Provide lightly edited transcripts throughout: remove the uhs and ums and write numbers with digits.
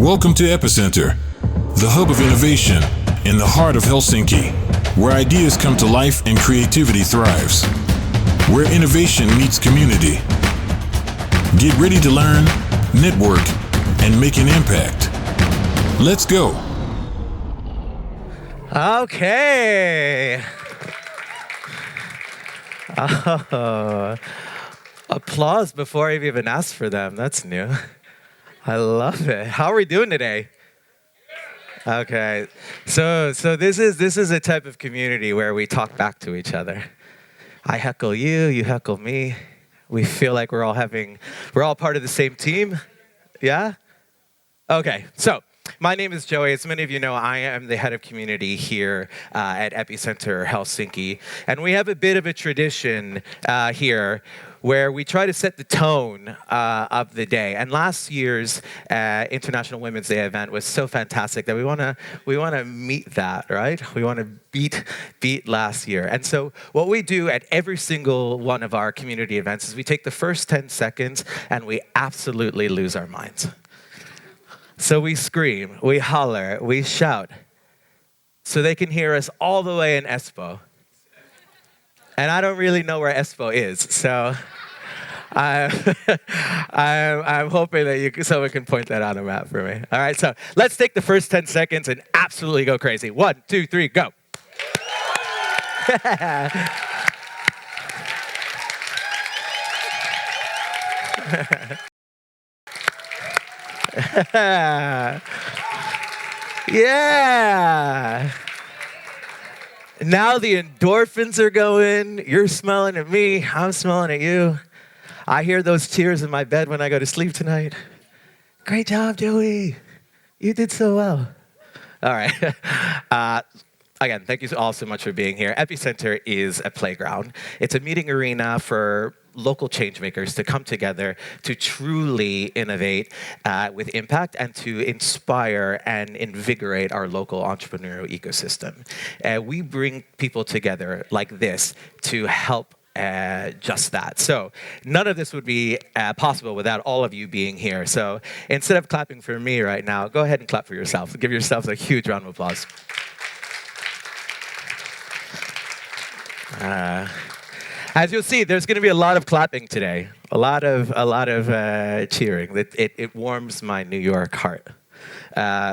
Welcome to Epicenter, the hub of innovation in the heart of Helsinki, where ideas come to life and creativity thrives, where innovation meets community. Get ready to learn, network, and make an impact. Let's go. Okay. Oh, applause before I've even asked for them. That's new. I love it. How are we doing today? Okay. So this is a type of community where we talk back to each other. I heckle you, you heckle me. We feel like we're all part of the same team. Yeah? Okay. So my name is Joey. As many of you know, I am the head of community here at Epicenter Helsinki. And we have a bit of a tradition here where we try to set the tone of the day. And last year's International Women's Day event was so fantastic that we want to meet that, right? We want to beat last year. And so what we do at every single one of our community events is we take the first 10 seconds and we absolutely lose our minds. So we scream, we holler, we shout, so they can hear us all the way in Espoo. And I don't really know where Espoo is, so I'm hoping that someone can point that out on a map for me. All right, so let's take the first 10 seconds and absolutely go crazy. 1, 2, 3, go. Yeah. Now the endorphins are going. You're smelling at me. I'm smelling at you. I hear those tears in my bed when I go to sleep tonight. Great job, Joey. You did so well. All right. Again, thank you all so much for being here. Epicenter is a playground. It's a meeting arena for local change makers to come together to truly innovate with impact and to inspire and invigorate our local entrepreneurial ecosystem. We bring people together like this to help just that. So none of this would be possible without all of you being here. So instead of clapping for me right now, go ahead and clap for yourself. Give yourselves a huge round of applause. As you'll see, there's going to be a lot of clapping today, a lot of cheering. It warms my New York heart.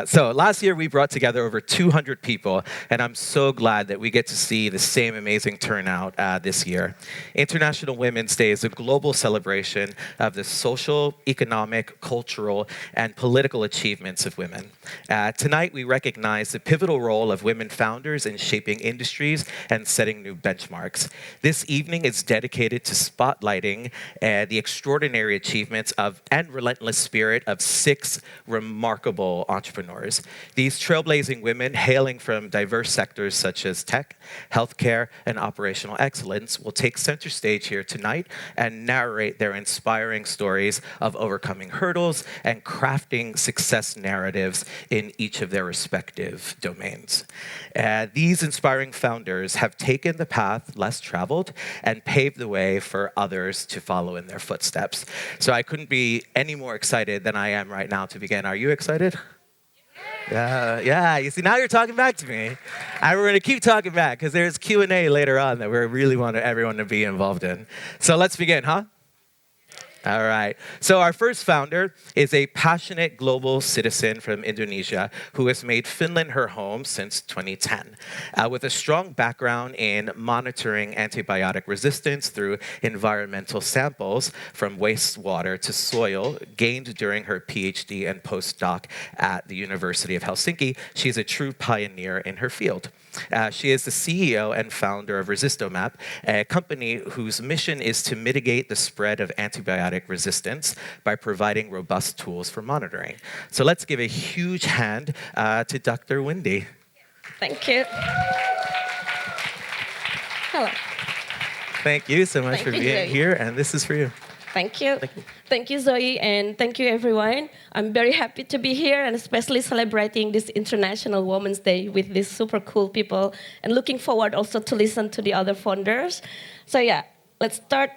So last year we brought together over 200 people, and I'm so glad that we get to see the same amazing turnout this year. International Women's Day is a global celebration of the social, economic, cultural, and political achievements of women. Tonight we recognize the pivotal role of women founders in shaping industries and setting new benchmarks. This evening is dedicated to spotlighting the extraordinary achievements of and relentless spirit of 6 remarkable entrepreneurs. These trailblazing women, hailing from diverse sectors such as tech, healthcare, and operational excellence, will take center stage here tonight and narrate their inspiring stories of overcoming hurdles and crafting success narratives in each of their respective domains. These inspiring founders have taken the path less traveled and paved the way for others to follow in their footsteps. So I couldn't be any more excited than I am right now to begin. Are you excited? Yeah. You see, now you're talking back to me. And we're going to keep talking back because there's Q&A later on that we really want everyone to be involved in. So let's begin, huh? All right. So our first founder is a passionate global citizen from Indonesia who has made Finland her home since 2010. With a strong background in monitoring antibiotic resistance through environmental samples from wastewater to soil gained during her PhD and postdoc at the University of Helsinki, she's a true pioneer in her field. She is the CEO and founder of Resistomap, a company whose mission is to mitigate the spread of antibiotic resistance by providing robust tools for monitoring. So let's give a huge hand to Dr. Windi. Thank you. Hello. Thank you so much for being here, and this is for you. Thank you. Thank you, Zoe, and thank you, everyone. I'm very happy to be here and especially celebrating this International Women's Day with these super cool people and looking forward also to listen to the other founders. So yeah, let's start.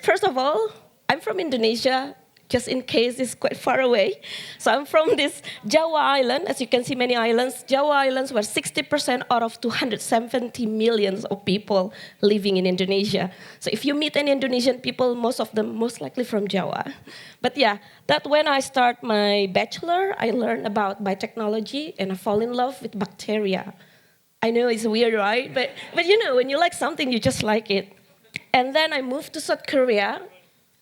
First of all, I'm from Indonesia, just in case it's quite far away. So I'm from this Jawa island. As you can see, many islands. Jawa islands were 60% out of 270 millions of people living in Indonesia. So if you meet any Indonesian people, most of them most likely from Jawa. But yeah, that when I start my bachelor, I learned about biotechnology and I fall in love with bacteria. I know it's weird, right? But you know, when you like something, you just like it. And then I moved to South Korea.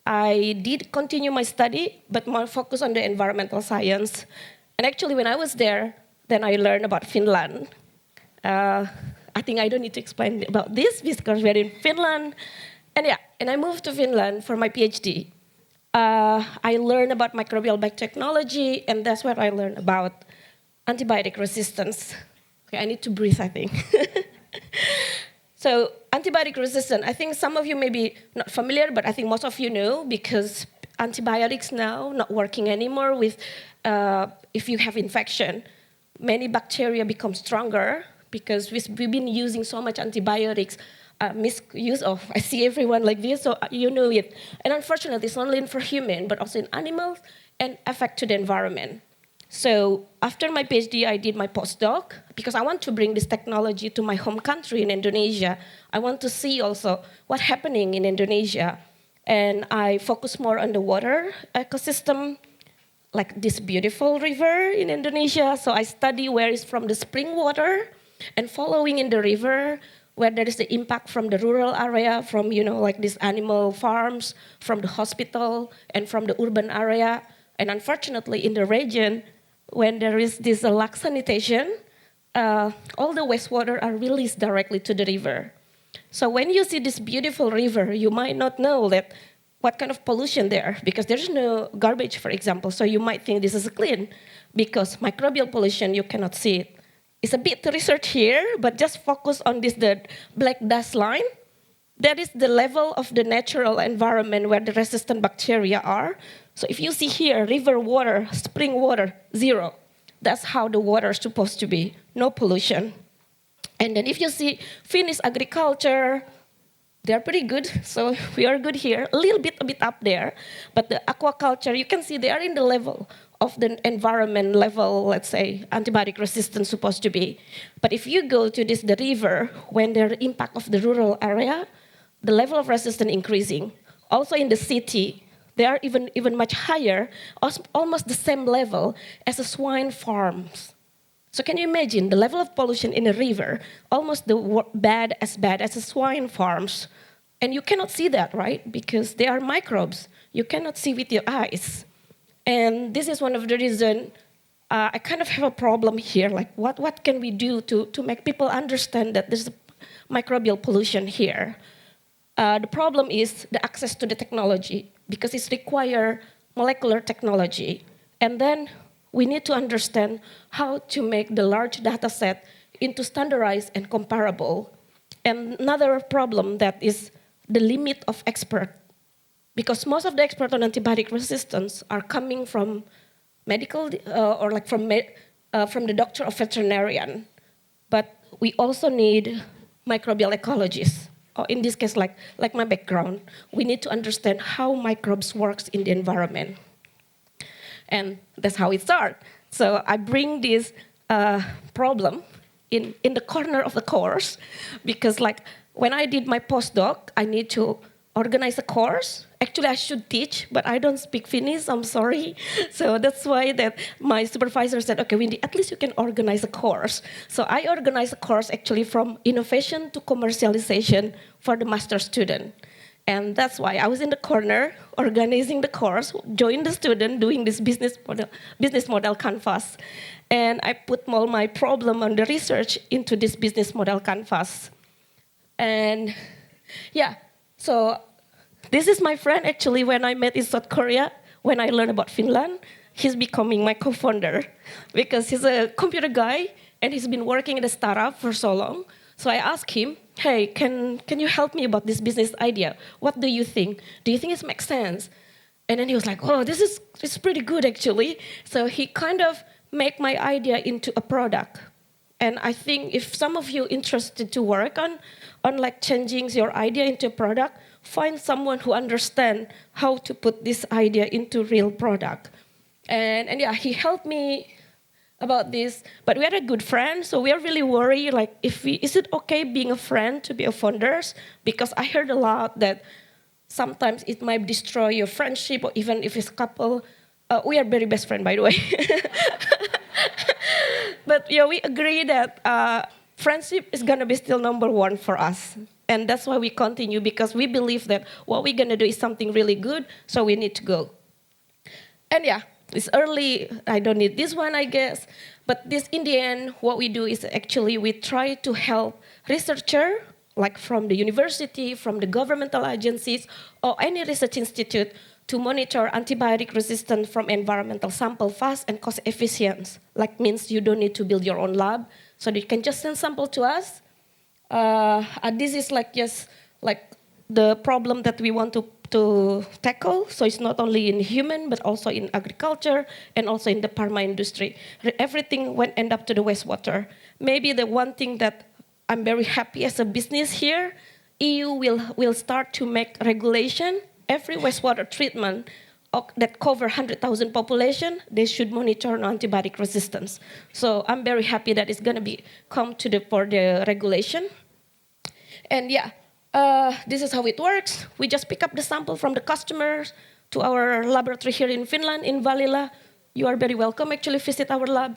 I did continue my study, but more focus on the environmental science. And actually, when I was there, then I learned about Finland. I think I don't need to explain about this because we're in Finland. And yeah, and I moved to Finland for my PhD. I learned about microbial biotechnology, and that's where I learned about antibiotic resistance. Okay, I need to breathe, I think. So antibiotic resistant, I think some of you may be not familiar, but I think most of you know because antibiotics now not working anymore with if you have infection. Many bacteria become stronger because we've been using so much antibiotics, misuse of, I see everyone like this, so you know it. And unfortunately, it's not only for human, but also in animals and affect to the environment. So after my PhD, I did my postdoc because I want to bring this technology to my home country in Indonesia. I want to see also what's happening in Indonesia. And I focus more on the water ecosystem, like this beautiful river in Indonesia. So I study where it's from the spring water and following in the river, where there is the impact from the rural area, from, you know, like these animal farms, from the hospital, and from the urban area. And unfortunately, in the region, when there is this lack sanitation, all the wastewater are released directly to the river. So when you see this beautiful river, you might not know that what kind of pollution there, because there's no garbage, for example. So you might think this is clean, because microbial pollution, you cannot see it. It's a bit research here, but just focus on this, the black dust line. That is the level of the natural environment where the resistant bacteria are. So if you see here, river water, spring water, 0. That's how the water is supposed to be, no pollution. And then if you see Finnish agriculture, they're pretty good, so we are good here, a bit up there. But the aquaculture, you can see they are in the level of the environment level, let's say, antibiotic resistance supposed to be. But if you go to the river, when the impact of the rural area, the level of resistance increasing. Also in the city, they are even much higher, almost the same level as the swine farms. So can you imagine the level of pollution in a river, almost bad as the swine farms? And you cannot see that, right? Because they are microbes. You cannot see with your eyes. And this is one of the reasons I kind of have a problem here. Like, what can we do to make people understand that there's microbial pollution here? The problem is the access to the technology, because it requires molecular technology. And then we need to understand how to make the large data set into standardized and comparable. And another problem that is the limit of expert, because most of the experts on antibiotic resistance are coming from medical or like from the doctor or veterinarian. But we also need microbial ecologists. Or in this case, like my background, we need to understand how microbes works in the environment. And that's how it starts. So I bring this problem in the corner of the course, because like when I did my postdoc, I need to organize a course. Actually, I should teach, but I don't speak Finnish, I'm sorry. So that's why that my supervisor said, okay, Windi, at least you can organize a course. So I organized a course actually from innovation to commercialization for the master student. And that's why I was in the corner organizing the course, joined the student doing this business model canvas. And I put all my problem on the research into this business model canvas. And yeah, so this is my friend actually when I met in South Korea, when I learned about Finland. He's becoming my co-founder because he's a computer guy and he's been working in a startup for so long. So I asked him, hey, can you help me about this business idea? What do you think? Do you think it makes sense? And then he was like, oh, it's pretty good actually. So he kind of made my idea into a product. And I think if some of you interested to work on like changing your idea into a product, find someone who understands how to put this idea into real product. And yeah, he helped me about this, but we are a good friend, so we are really worried, like, is it okay being a friend to be a founders? Because I heard a lot that sometimes it might destroy your friendship, or even if it's a couple. We are very best friends, by the way. But yeah, we agree that friendship is gonna be still number one for us. And that's why we continue, because we believe that what we're gonna do is something really good, so we need to go. And yeah, it's early, I don't need this one, I guess. But this, in the end, what we do is actually we try to help researchers, like from the university, from the governmental agencies, or any research institute, to monitor antibiotic resistance from environmental sample fast and cost efficient. Like means you don't need to build your own lab, so you can just send sample to us. This is like just like the problem that we want to tackle. So it's not only in human, but also in agriculture and also in the pharma industry. Everything went end up to the wastewater. Maybe the one thing that I'm very happy as a business here, EU will start to make regulation. Every wastewater treatment that cover 100,000 population, they should monitor antibiotic resistance. So I'm very happy that it's going to come for the regulation. And yeah, this is how it works. We just pick up the sample from the customers to our laboratory here in Finland, in Valila. You are very welcome, actually, visit our lab.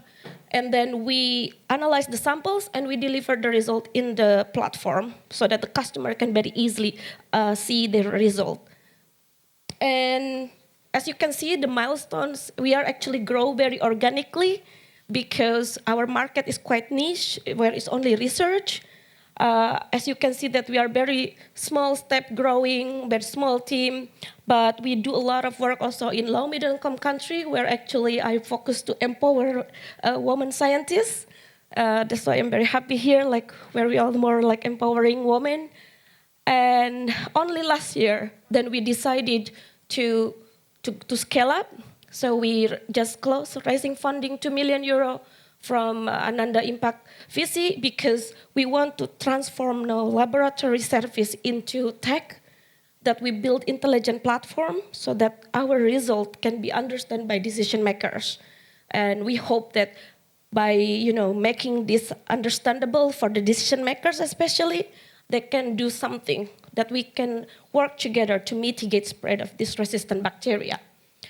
And then we analyze the samples and we deliver the result in the platform so that the customer can very easily see the result. And as you can see, the milestones, we are actually grow very organically because our market is quite niche, where it's only research. As you can see that we are very small step growing, very small team, but we do a lot of work also in low middle income country, where actually I focus to empower women scientists. That's why I'm very happy here, like where we are more like empowering women. And only last year, then we decided to scale up. So we just closed raising funding 2 million euro from Ananda Impact VC, because we want to transform now laboratory service into tech, that we build intelligent platform so that our result can be understood by decision makers. And we hope that by making this understandable for the decision makers especially, they can do something that we can work together to mitigate spread of this resistant bacteria.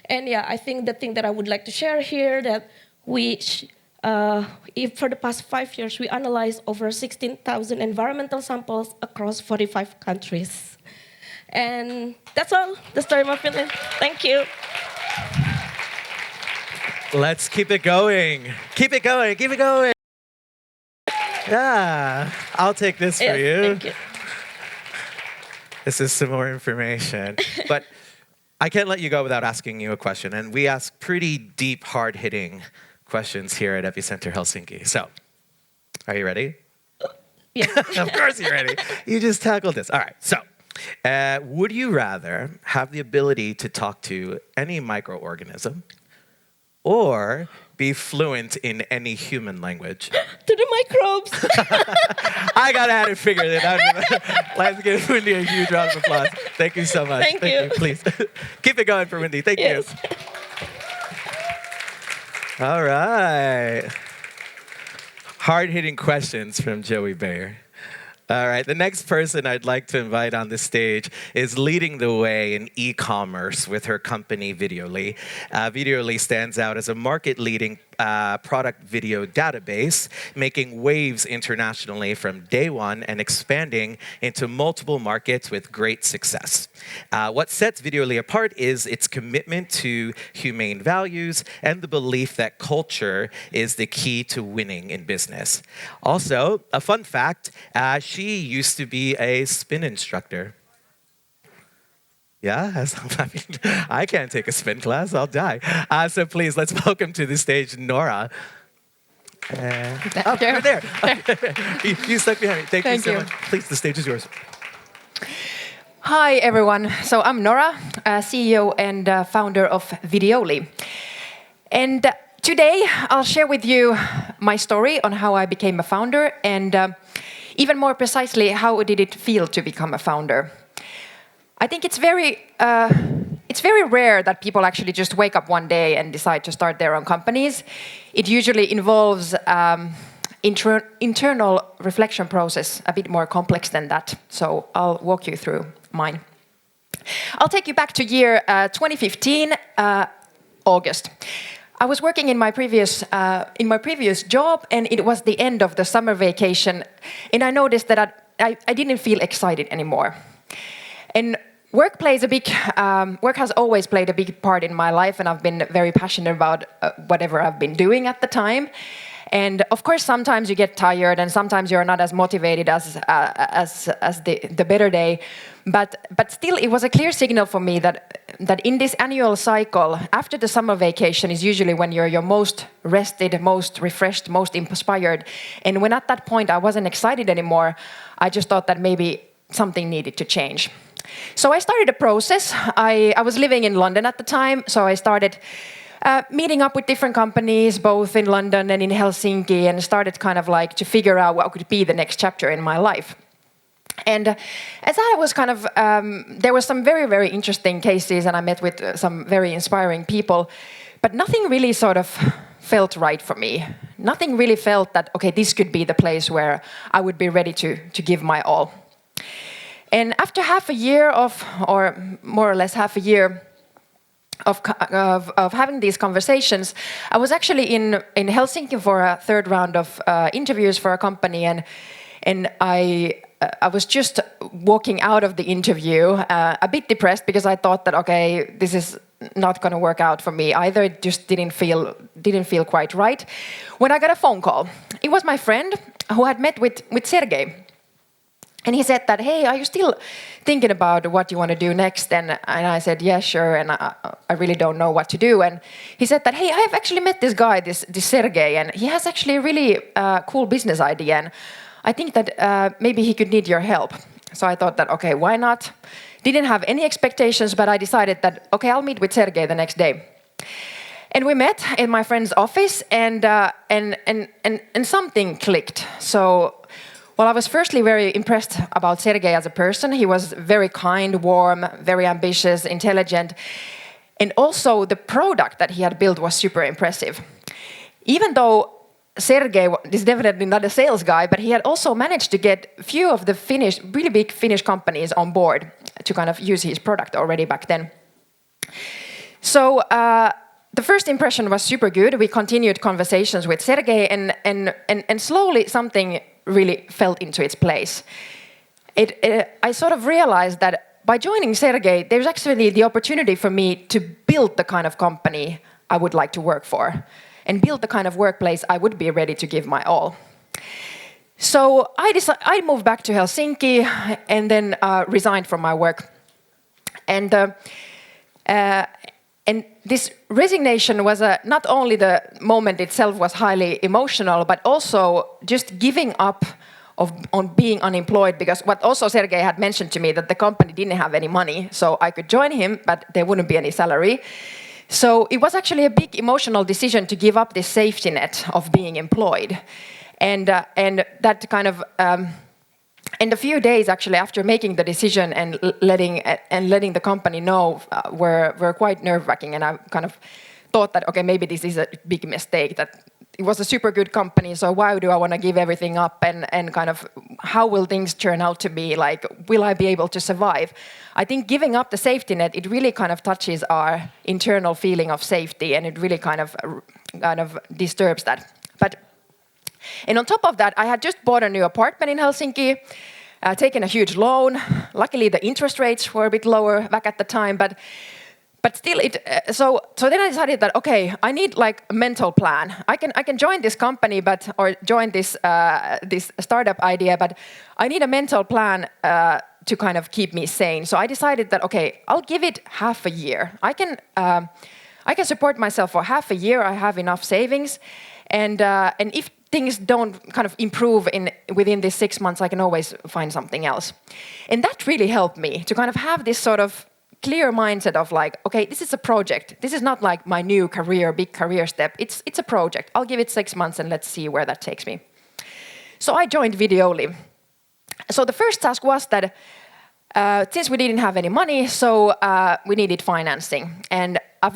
And yeah, I think the thing that I would like to share here, that if for the past 5 years, we analyzed over 16,000 environmental samples across 45 countries. And that's all, the story of Finland. Thank you. Let's keep it going. Keep it going, keep it going. Yeah, I'll take this for you. Thank you. This is some more information. But I can't let you go without asking you a question. And we ask pretty deep, hard-hitting questions here at Epicenter Helsinki. So, are you ready? Yeah. Of course you're ready. You just tackled this. All right. So, would you rather have the ability to talk to any microorganism or be fluent in any human language? To the microbes. I got at it, figured it out. Let's give Windi a huge round of applause. Thank you so much. Thank you. Please keep it going for Windi. Thank Yes. you. All right. Hard-hitting questions from Joey Bayer. All right, the next person I'd like to invite on the stage is leading the way in e-commerce with her company, Videoly. Videoly stands out as a market-leading product video database, making waves internationally from day one and expanding into multiple markets with great success. What sets Videoly apart is its commitment to humane values and the belief that culture is the key to winning in business. Also, a fun fact, she used to be a spin instructor. Yeah, I can't take a spin class, I'll die. So please, let's welcome to the stage Nora. You're there. You stuck behind me. Thank you so much. Please, the stage is yours. Hi, everyone. So I'm Nora, CEO and founder of Videoly. And today I'll share with you my story on how I became a founder and even more precisely, how did it feel to become a founder? I think it's very rare that people actually just wake up one day and decide to start their own companies. It usually involves internal reflection process, a bit more complex than that. So I'll walk you through mine. I'll take you back to year 2015, August. I was working in my previous job, and it was the end of the summer vacation, and I noticed that I didn't feel excited anymore. And work has always played a big part in my life, and I've been very passionate about whatever I've been doing at the time. And of course, sometimes you get tired, and sometimes you're not as motivated as the better day. But still, it was a clear signal for me that in this annual cycle, after the summer vacation is usually when you're your most rested, most refreshed, most inspired. And when at that point I wasn't excited anymore, I just thought that maybe something needed to change. So I started a process. I was living in London at the time, so I started meeting up with different companies, both in London and in Helsinki, and started kind of like to figure out what could be the next chapter in my life. And as I was kind of, there were some very, very interesting cases, and I met with some very inspiring people, but nothing really sort of felt right for me. Nothing really felt that, okay, this could be the place where I would be ready to give my all. And after half a year or more or less half a year of having these conversations, I was actually in Helsinki for a third round of interviews for a company, and I was just walking out of the interview a bit depressed because I thought that, okay, this is not going to work out for me either. It just didn't feel quite right. When I got a phone call, it was my friend who had met with Sergei. And he said that, hey, are you still thinking about what you want to do next? And I said, yeah, sure, and I really don't know what to do. And he said that, hey, I've actually met this guy, this Sergei, and he has actually a really cool business idea, and I think that maybe he could need your help. So I thought that, okay, why not? Didn't have any expectations, but I decided that, okay, I'll meet with Sergei the next day. And we met in my friend's office, and something clicked. So, well, I was firstly very impressed about Sergei as a person. He was very kind, warm, very ambitious, intelligent. And also the product that he had built was super impressive. Even though Sergei is definitely not a sales guy, but he had also managed to get a few of the really big Finnish companies on board to kind of use his product already back then. So the first impression was super good. We continued conversations with Sergei, and slowly something really fell into its place. I sort of realized that by joining Sergei, there's actually the opportunity for me to build the kind of company I would like to work for, and build the kind of workplace I would be ready to give my all. So I moved back to Helsinki and then resigned from my work. And this resignation was not only the moment itself was highly emotional, but also just giving up on being unemployed, because what also Sergei had mentioned to me that the company didn't have any money, so I could join him, but there wouldn't be any salary. So it was actually a big emotional decision to give up this safety net of being employed. And that kind of... And a few days actually after making the decision and letting the company know were quite nerve-wracking, and I kind of thought that, okay, maybe this is a big mistake, that it was a super good company, so why do I want to give everything up, and kind of how will things turn out to be, like will I be able to survive? I think giving up the safety net, it really kind of touches our internal feeling of safety, and it really kind of disturbs that. And on top of that, I had just bought a new apartment in Helsinki, taken a huge loan. Luckily, the interest rates were a bit lower back at the time, but still, so then I decided that, okay, I need like a mental plan. I can join this company, or join this startup idea, but I need a mental plan to kind of keep me sane. So I decided that, okay, I'll give it half a year. I can support myself for half a year. I have enough savings, and if things don't kind of improve within these 6 months, I can always find something else. And that really helped me to kind of have this sort of clear mindset of like, okay, this is a project. This is not like my new career, big career step. It's a project. I'll give it 6 months and let's see where that takes me. So I joined Videoli. So the first task was that since we didn't have any money, so we needed financing. And I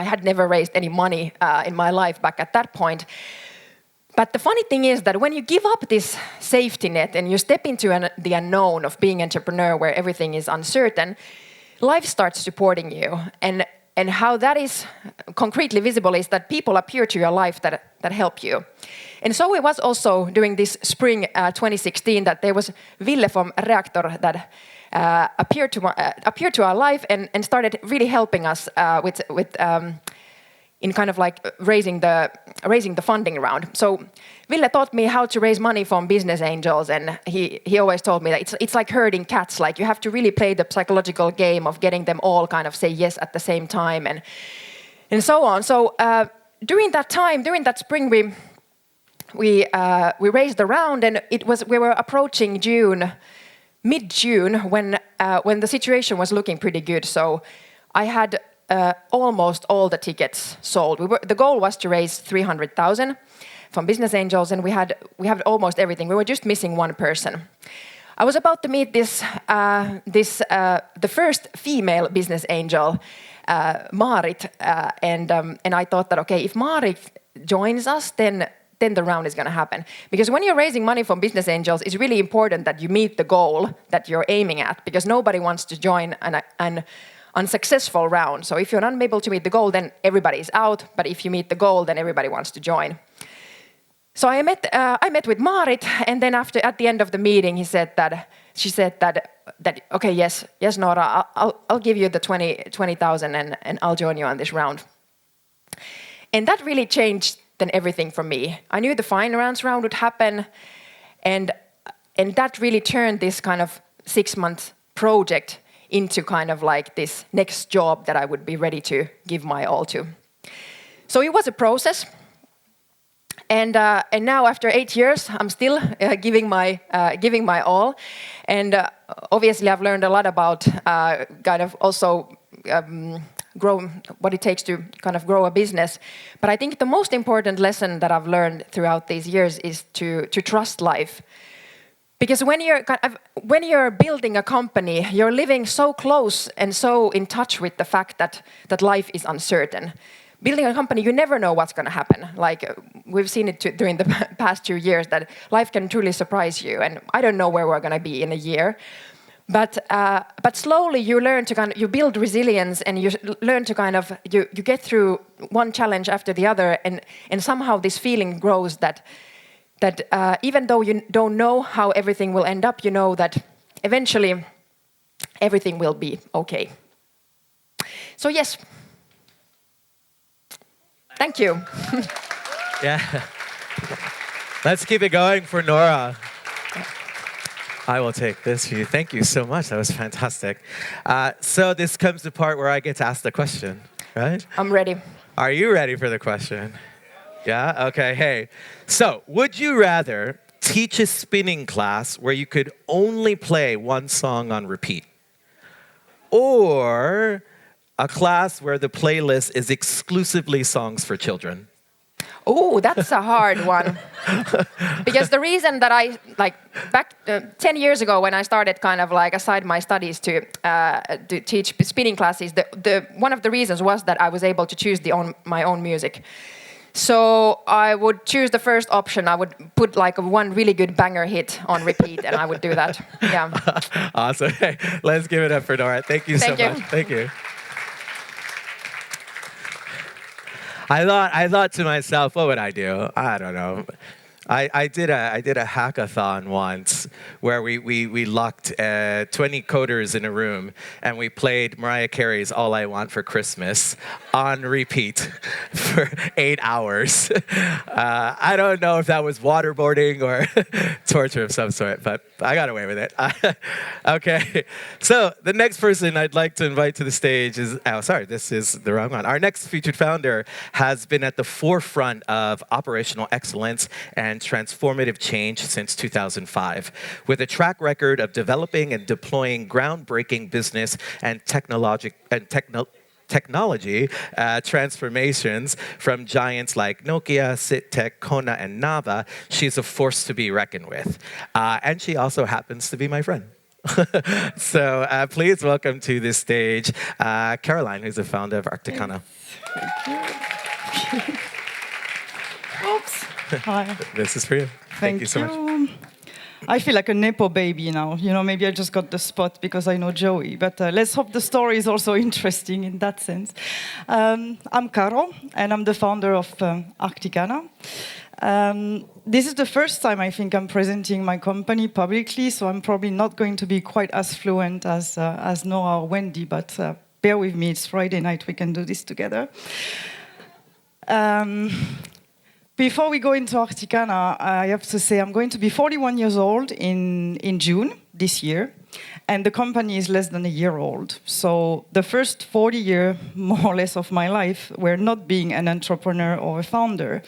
had never raised any money in my life back at that point. But the funny thing is that when you give up this safety net and you step into the unknown of being an entrepreneur where everything is uncertain, life starts supporting you. And how that is concretely visible is that people appear to your life that help you. And so it was also during this spring 2016 that there was Ville from Reaktor that appeared to our life and started really helping us with in kind of like raising the funding round. So Ville taught me how to raise money from business angels, and he always told me that it's like herding cats. Like you have to really play the psychological game of getting them all kind of say yes at the same time, and so on. So during that spring, we raised the round, and we were approaching mid-June when the situation was looking pretty good. So I had almost all the tickets sold. The goal was to raise 300,000 from business angels, and we had almost everything. We were just missing one person. I was about to meet the first female business angel, Marit, and I thought that okay, if Marit joins us, then the round is going to happen. Because when you're raising money from business angels, it's really important that you meet the goal that you're aiming at, because nobody wants to join an unsuccessful round. So if you're not able to meet the goal, then everybody's out. But if you meet the goal, then everybody wants to join. So I met with Marit, and then at the end of the meeting, she said that okay, yes, Nora, I'll give you the 20,000 and I'll join you on this round. And that really changed then everything for me. I knew the finance round would happen, and that really turned this kind of 6-month project into kind of like this next job that I would be ready to give my all to. So it was a process, and now after 8 years, I'm still giving my all, and obviously I've learned a lot about kind of also grow what it takes to kind of grow a business. But I think the most important lesson that I've learned throughout these years is to trust life. Because when you're building a company, you're living so close and so in touch with the fact that life is uncertain. Building a company, you never know what's going to happen. Like we've seen it during the past 2 years, that life can truly surprise you. And I don't know where we're going to be in a year. But slowly you learn to you build resilience, and you learn to you get through one challenge after the other, and somehow this feeling grows that even though you don't know how everything will end up, you know that eventually everything will be okay. So yes. Thank you. Yeah. Let's keep it going for Nora. I will take this for you. Thank you so much. That was fantastic. So this comes the part where I get to ask the question, right? I'm ready. Are you ready for the question? Yeah? Okay, hey. So, would you rather teach a spinning class where you could only play one song on repeat? Or a class where the playlist is exclusively songs for children? Oh, that's a hard one. Because the reason that I, back 10 years ago when I started kind of aside my studies to teach spinning classes, one of the reasons was that I was able to choose my own music. So I would choose the first option. I would put one really good banger hit on repeat, and I would do that. Yeah. Awesome. Hey, let's give it up for Nora. Thank you so much. Thank you. I thought to myself, what would I do? I don't know. I did a hackathon once where we locked 20 coders in a room, and we played Mariah Carey's "All I Want for Christmas" on repeat for 8 hours. I don't know if that was waterboarding or torture of some sort, but I got away with it. Okay, so the next person I'd like to invite to the stage is, this is the wrong one. Our next featured founder has been at the forefront of operational excellence and transformative change since 2005, with a track record of developing and deploying groundbreaking business and technology transformations from giants like Nokia, Sittec, Kona, and Nava, she's a force to be reckoned with. And she also happens to be my friend. So please welcome to this stage Caroline, who's the founder of Arcticana. Thank you. Oops. Hi. This is for you. Thank you so much. I feel like a Nepo baby now. You know, maybe I just got the spot because I know Joey. But let's hope the story is also interesting in that sense. I'm Caro, and I'm the founder of Arcticana. This is the first time I think I'm presenting my company publicly, so I'm probably not going to be quite as fluent as Nora or Windi, but bear with me, it's Friday night, we can do this together. Before we go into Arcticana, I have to say I'm going to be 41 years old in June this year, and the company is less than a year old. So the first 40 years, more or less, of my life were not being an entrepreneur or a founder.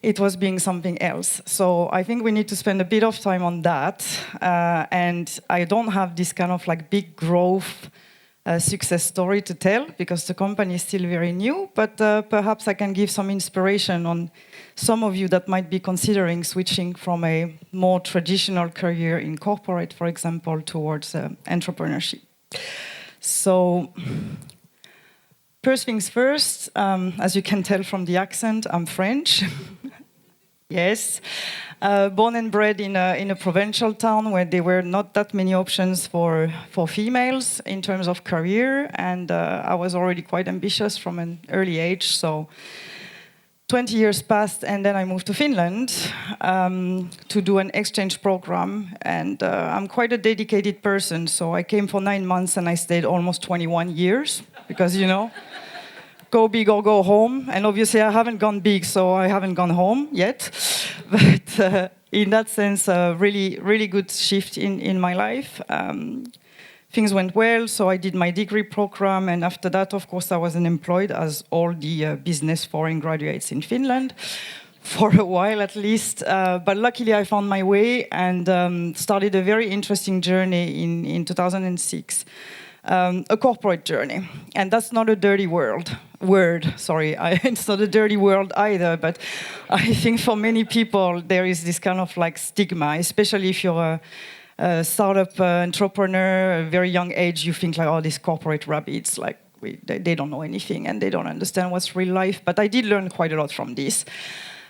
It was being something else. So I think we need to spend a bit of time on that. And I don't have this kind of like big growth success story to tell because the company is still very new, but perhaps I can give some inspiration on some of you that might be considering switching from a more traditional career in corporate, for example, towards entrepreneurship. So first things first, as you can tell from the accent, I'm French. Yes. Born and bred in a provincial town where there were not that many options for females in terms of career, and I was already quite ambitious from an early age. So 20 years passed, and then I moved to Finland to do an exchange program. And I'm quite a dedicated person, so I came for 9 months and I stayed almost 21 years because, you know, go big or go home. And obviously I haven't gone big, so I haven't gone home yet. But in that sense, a really good shift in my life. Things went well, so I did my degree program, and after that, of course, I was unemployed, as all the business foreign graduates in Finland, for a while at least. But luckily, I found my way and started a very interesting journey in 2006, a corporate journey. And that's not a dirty word. It's not a dirty word either, but I think for many people, there is this kind of like stigma, especially if you're a startup entrepreneur, a very young age, you think like, oh, these corporate rabbits, like they don't know anything and they don't understand what's real life. But I did learn quite a lot from this.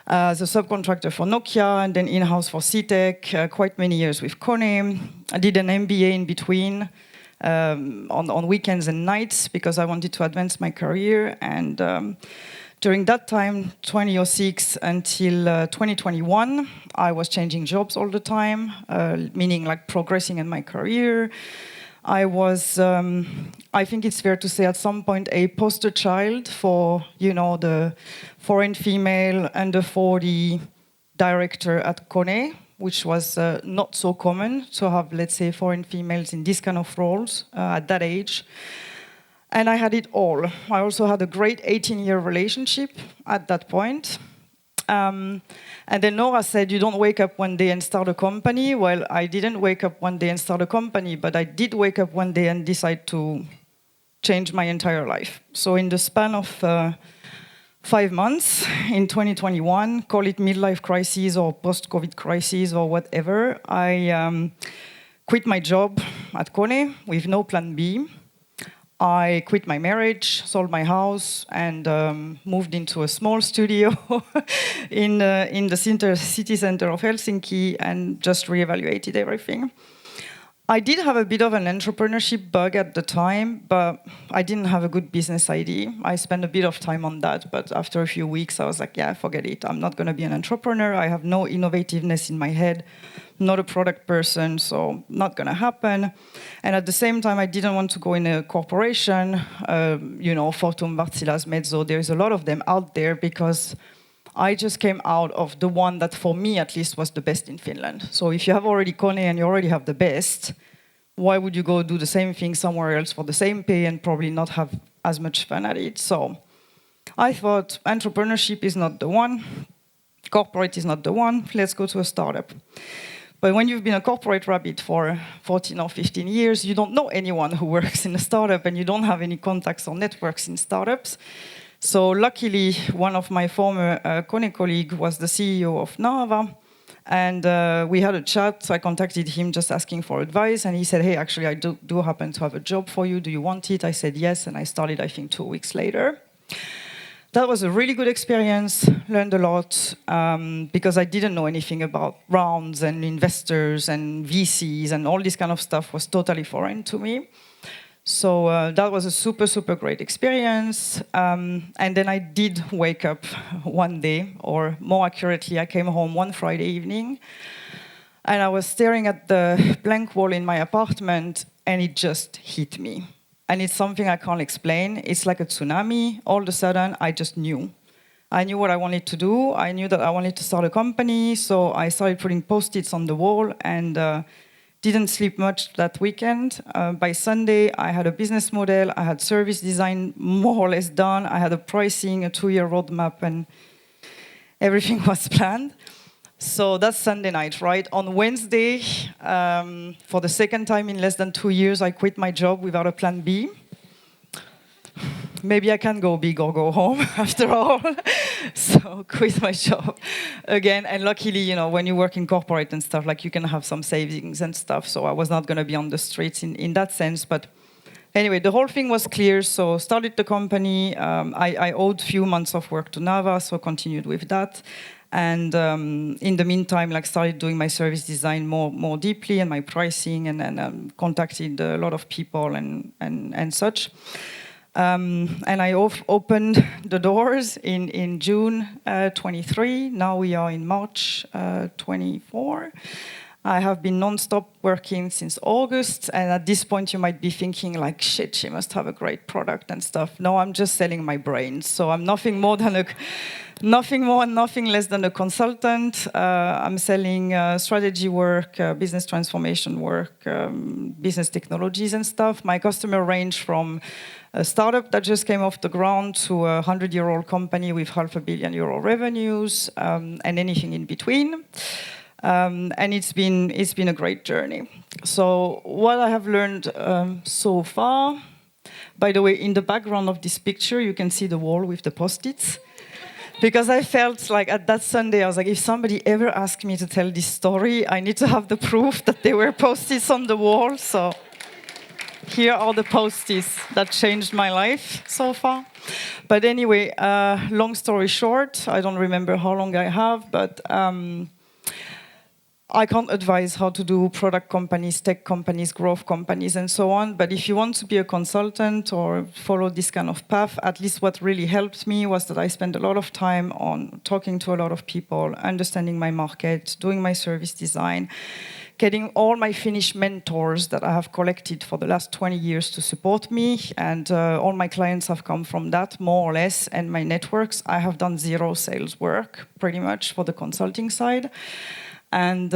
As a subcontractor for Nokia and then in-house for Sittec, quite many years with Kone. I did an MBA in between on weekends and nights because I wanted to advance my career. And during that time, 2006 until 2021, I was changing jobs all the time, meaning like progressing in my career. I was, I think it's fair to say at some point, a poster child for, you know, the foreign female under 40 director at Kone, which was not so common to have, let's say, foreign females in this kind of roles at that age. And I had it all. I also had a great 18-year relationship at that point. And then Nora said, you don't wake up one day and start a company. Well, I didn't wake up one day and start a company, but I did wake up one day and decide to change my entire life. So in the span of 5 months in 2021, call it midlife crisis or post-COVID crisis or whatever, I quit my job at Kone with no plan B. I quit my marriage, sold my house, and moved into a small studio in the city center of Helsinki and just reevaluated everything. I did have a bit of an entrepreneurship bug at the time, but I didn't have a good business idea. I spent a bit of time on that, but after a few weeks, I was like, yeah, forget it. I'm not going to be an entrepreneur. I have no innovativeness in my head, not a product person, so not going to happen. And at the same time, I didn't want to go in a corporation, you know, Fortum, Wärtsiläs, Mezzo. There's a lot of them out there because I just came out of the one that, for me at least, was the best in Finland. So if you have already Kone and you already have the best, why would you go do the same thing somewhere else for the same pay and probably not have as much fun at it? So I thought entrepreneurship is not the one, corporate is not the one, let's go to a startup. But when you've been a corporate rabbit for 14 or 15 years, you don't know anyone who works in a startup, and you don't have any contacts or networks in startups. So luckily, one of my former colleagues was the CEO of Nora, and we had a chat. So I contacted him just asking for advice, and he said, hey, actually, I do happen to have a job for you. Do you want it? I said yes, and I started, I think, 2 weeks later. That was a really good experience, learned a lot, because I didn't know anything about rounds and investors and VCs, and all this kind of stuff was totally foreign to me. So that was a super, super great experience. And then I did wake up one day, or more accurately, I came home one Friday evening, and I was staring at the blank wall in my apartment, and it just hit me. And it's something I can't explain. It's like a tsunami. All of a sudden, I just knew. I knew what I wanted to do. I knew that I wanted to start a company. So I started putting Post-its on the wall and didn't sleep much that weekend. By Sunday, I had a business model. I had service design more or less done. I had a pricing, a 2-year roadmap, and everything was planned. So that's Sunday night, right? On Wednesday, for the second time in less than 2 years, I quit my job without a plan B. Maybe I can go big or go home after all. So quit my job again. And luckily, you know, when you work in corporate and stuff, like you can have some savings and stuff. So I was not going to be on the streets in that sense. But anyway, the whole thing was clear. So started the company. I owed a few months of work to Nava, so continued with that. And in the meantime, like started doing my service design more deeply and my pricing, and contacted a lot of people and such. And I opened the doors in June 23. Now we are in March 24. I have been non-stop working since August, and at this point you might be thinking like, shit, she must have a great product and stuff. No, I'm just selling my brains. So I'm nothing more and nothing less than a consultant. I'm selling strategy work, business transformation work, business technologies and stuff. My customer range from a startup that just came off the ground to a 100-year-old company with €500 million revenues, and anything in between. And it's been a great journey. So what I have learned so far, by the way, in the background of this picture, you can see the wall with the Post-its. Because I felt like at that Sunday, I was like, if somebody ever asked me to tell this story, I need to have the proof that there were Post-its on the wall. So here are the Post-its that changed my life so far. But anyway, long story short, I don't remember how long I have, but I can't advise how to do product companies, tech companies, growth companies, and so on. But if you want to be a consultant or follow this kind of path, at least what really helped me was that I spent a lot of time on talking to a lot of people, understanding my market, doing my service design, getting all my Finnish mentors that I have collected for the last 20 years to support me. And all my clients have come from that, more or less, and my networks. I have done zero sales work, pretty much, for the consulting side. And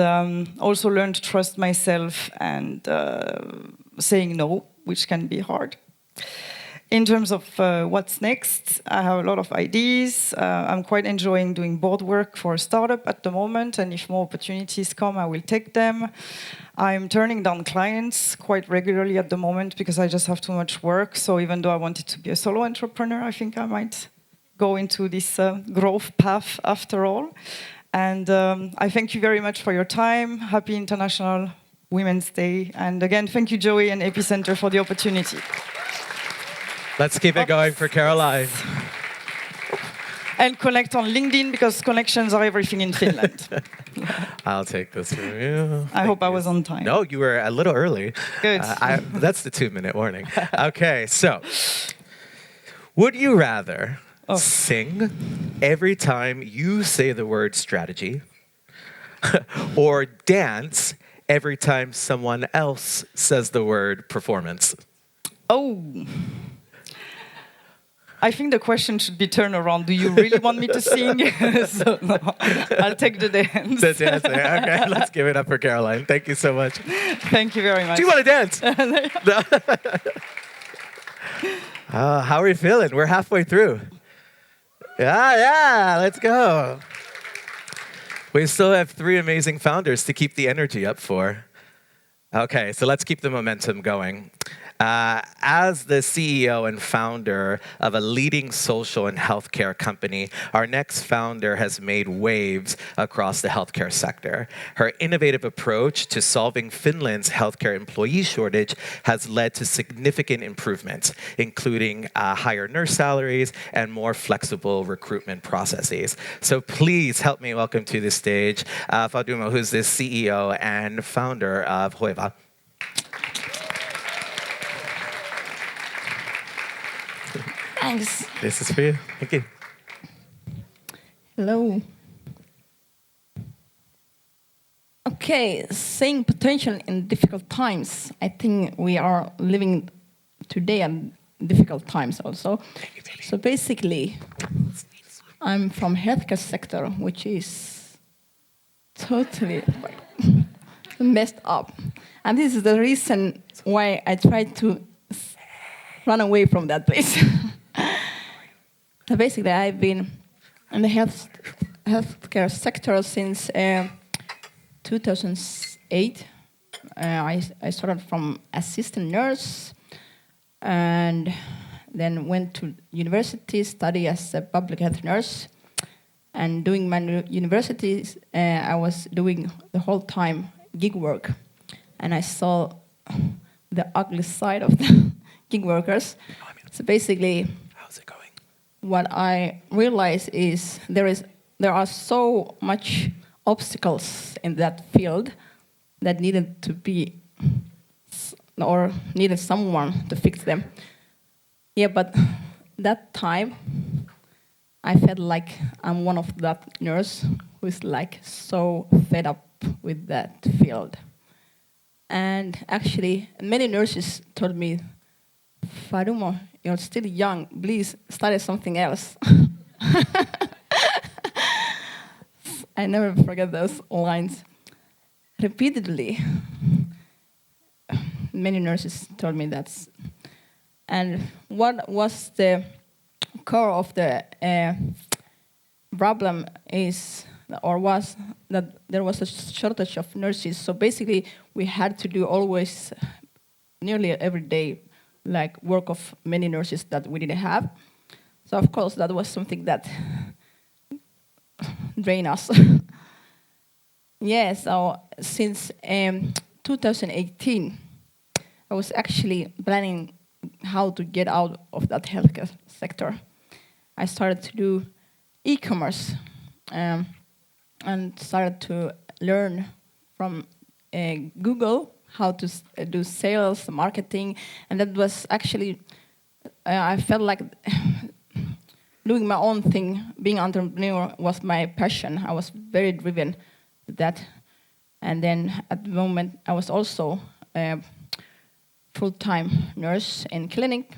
also learned to trust myself and saying no, which can be hard. In terms of what's next, I have a lot of ideas. I'm quite enjoying doing board work for a startup at the moment, and if more opportunities come, I will take them. I'm turning down clients quite regularly at the moment because I just have too much work. So even though I wanted to be a solo entrepreneur, I think I might go into this growth path after all. And I thank you very much for your time. Happy International Women's Day. And again, thank you, Joey and Epicenter, for the opportunity. Let's keep it going for Caroline. And connect on LinkedIn, because connections are everything in Finland. I'll take this from you. I hope I was on time. No, you were a little early. Good. That's the 2-minute warning. Okay, so would you rather sing every time you say the word strategy, or dance every time someone else says the word performance? Oh. I think the question should be turned around. Do you really want me to sing? So, no, I'll take the dance. The dance. Okay, let's give it up for Caroline. Thank you so much. Thank you very much. Do you want to dance? How are we feeling? We're halfway through. Yeah, let's go. We still have 3 amazing founders to keep the energy up for. Okay, so let's keep the momentum going. As the CEO and founder of a leading social and healthcare company, our next founder has made waves across the healthcare sector. Her innovative approach to solving Finland's healthcare employee shortage has led to significant improvements, including higher nurse salaries and more flexible recruitment processes. So please help me welcome to the stage Fadumo, who's the CEO and founder of Hoiwa. Thanks. This is for you. Thank you. Hello. Okay, seeing potential in difficult times. I think we are living today in difficult times also. So basically, I'm from healthcare sector, which is totally messed up. And this is the reason why I tried to run away from that place. So basically, I've been in the healthcare sector since 2008. I started from assistant nurse and then went to university, study as a public health nurse. And doing my university, I was doing the whole time gig work. And I saw the ugly side of the gig workers. So basically, what I realized is there are so much obstacles in that field that needed to be or needed someone to fix them. Yeah, but that time I felt like I'm one of that nurse who is like so fed up with that field. And actually, many nurses told me, Fadumo, you're still young, please study something else. I never forget those lines. Repeatedly, many nurses told me that. And what was the core of the problem is, or was, that there was a shortage of nurses. So basically, we had to do always, nearly every day, like work of many nurses that we didn't have. So of course that was something that drained us. Yeah, so since 2018, I was actually planning how to get out of that healthcare sector. I started to do e-commerce and started to learn from Google how to do sales, marketing, and that was actually, I felt like doing my own thing, being an entrepreneur was my passion. I was very driven to that. And then at the moment, I was also a full-time nurse in clinic,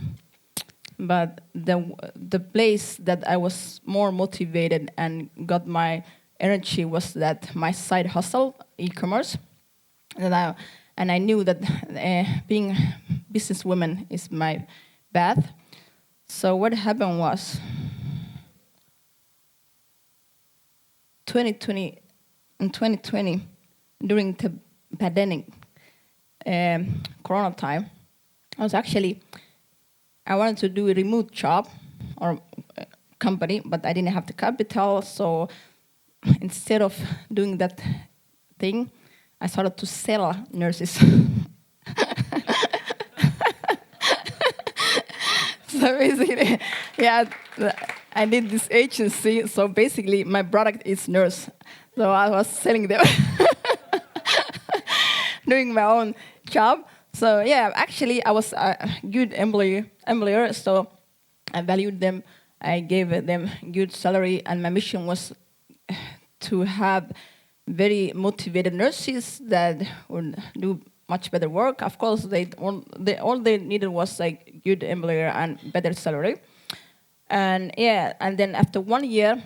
but the place that I was more motivated and got my energy was that my side hustle, e-commerce, and I knew that being a businesswoman is my path. So what happened was, 2020, during the pandemic, Corona time, I wanted to do a remote job or company, but I didn't have the capital. So instead of doing that thing, I started to sell nurses. So basically, yeah, I did this agency. So basically, my product is nurse. So I was selling them, doing my own job. So yeah, actually, I was a good employer. So I valued them. I gave them good salary, and my mission was to have very motivated nurses that would do much better work. Of course, all they needed was like good employer and better salary. And yeah, and then after 1 year,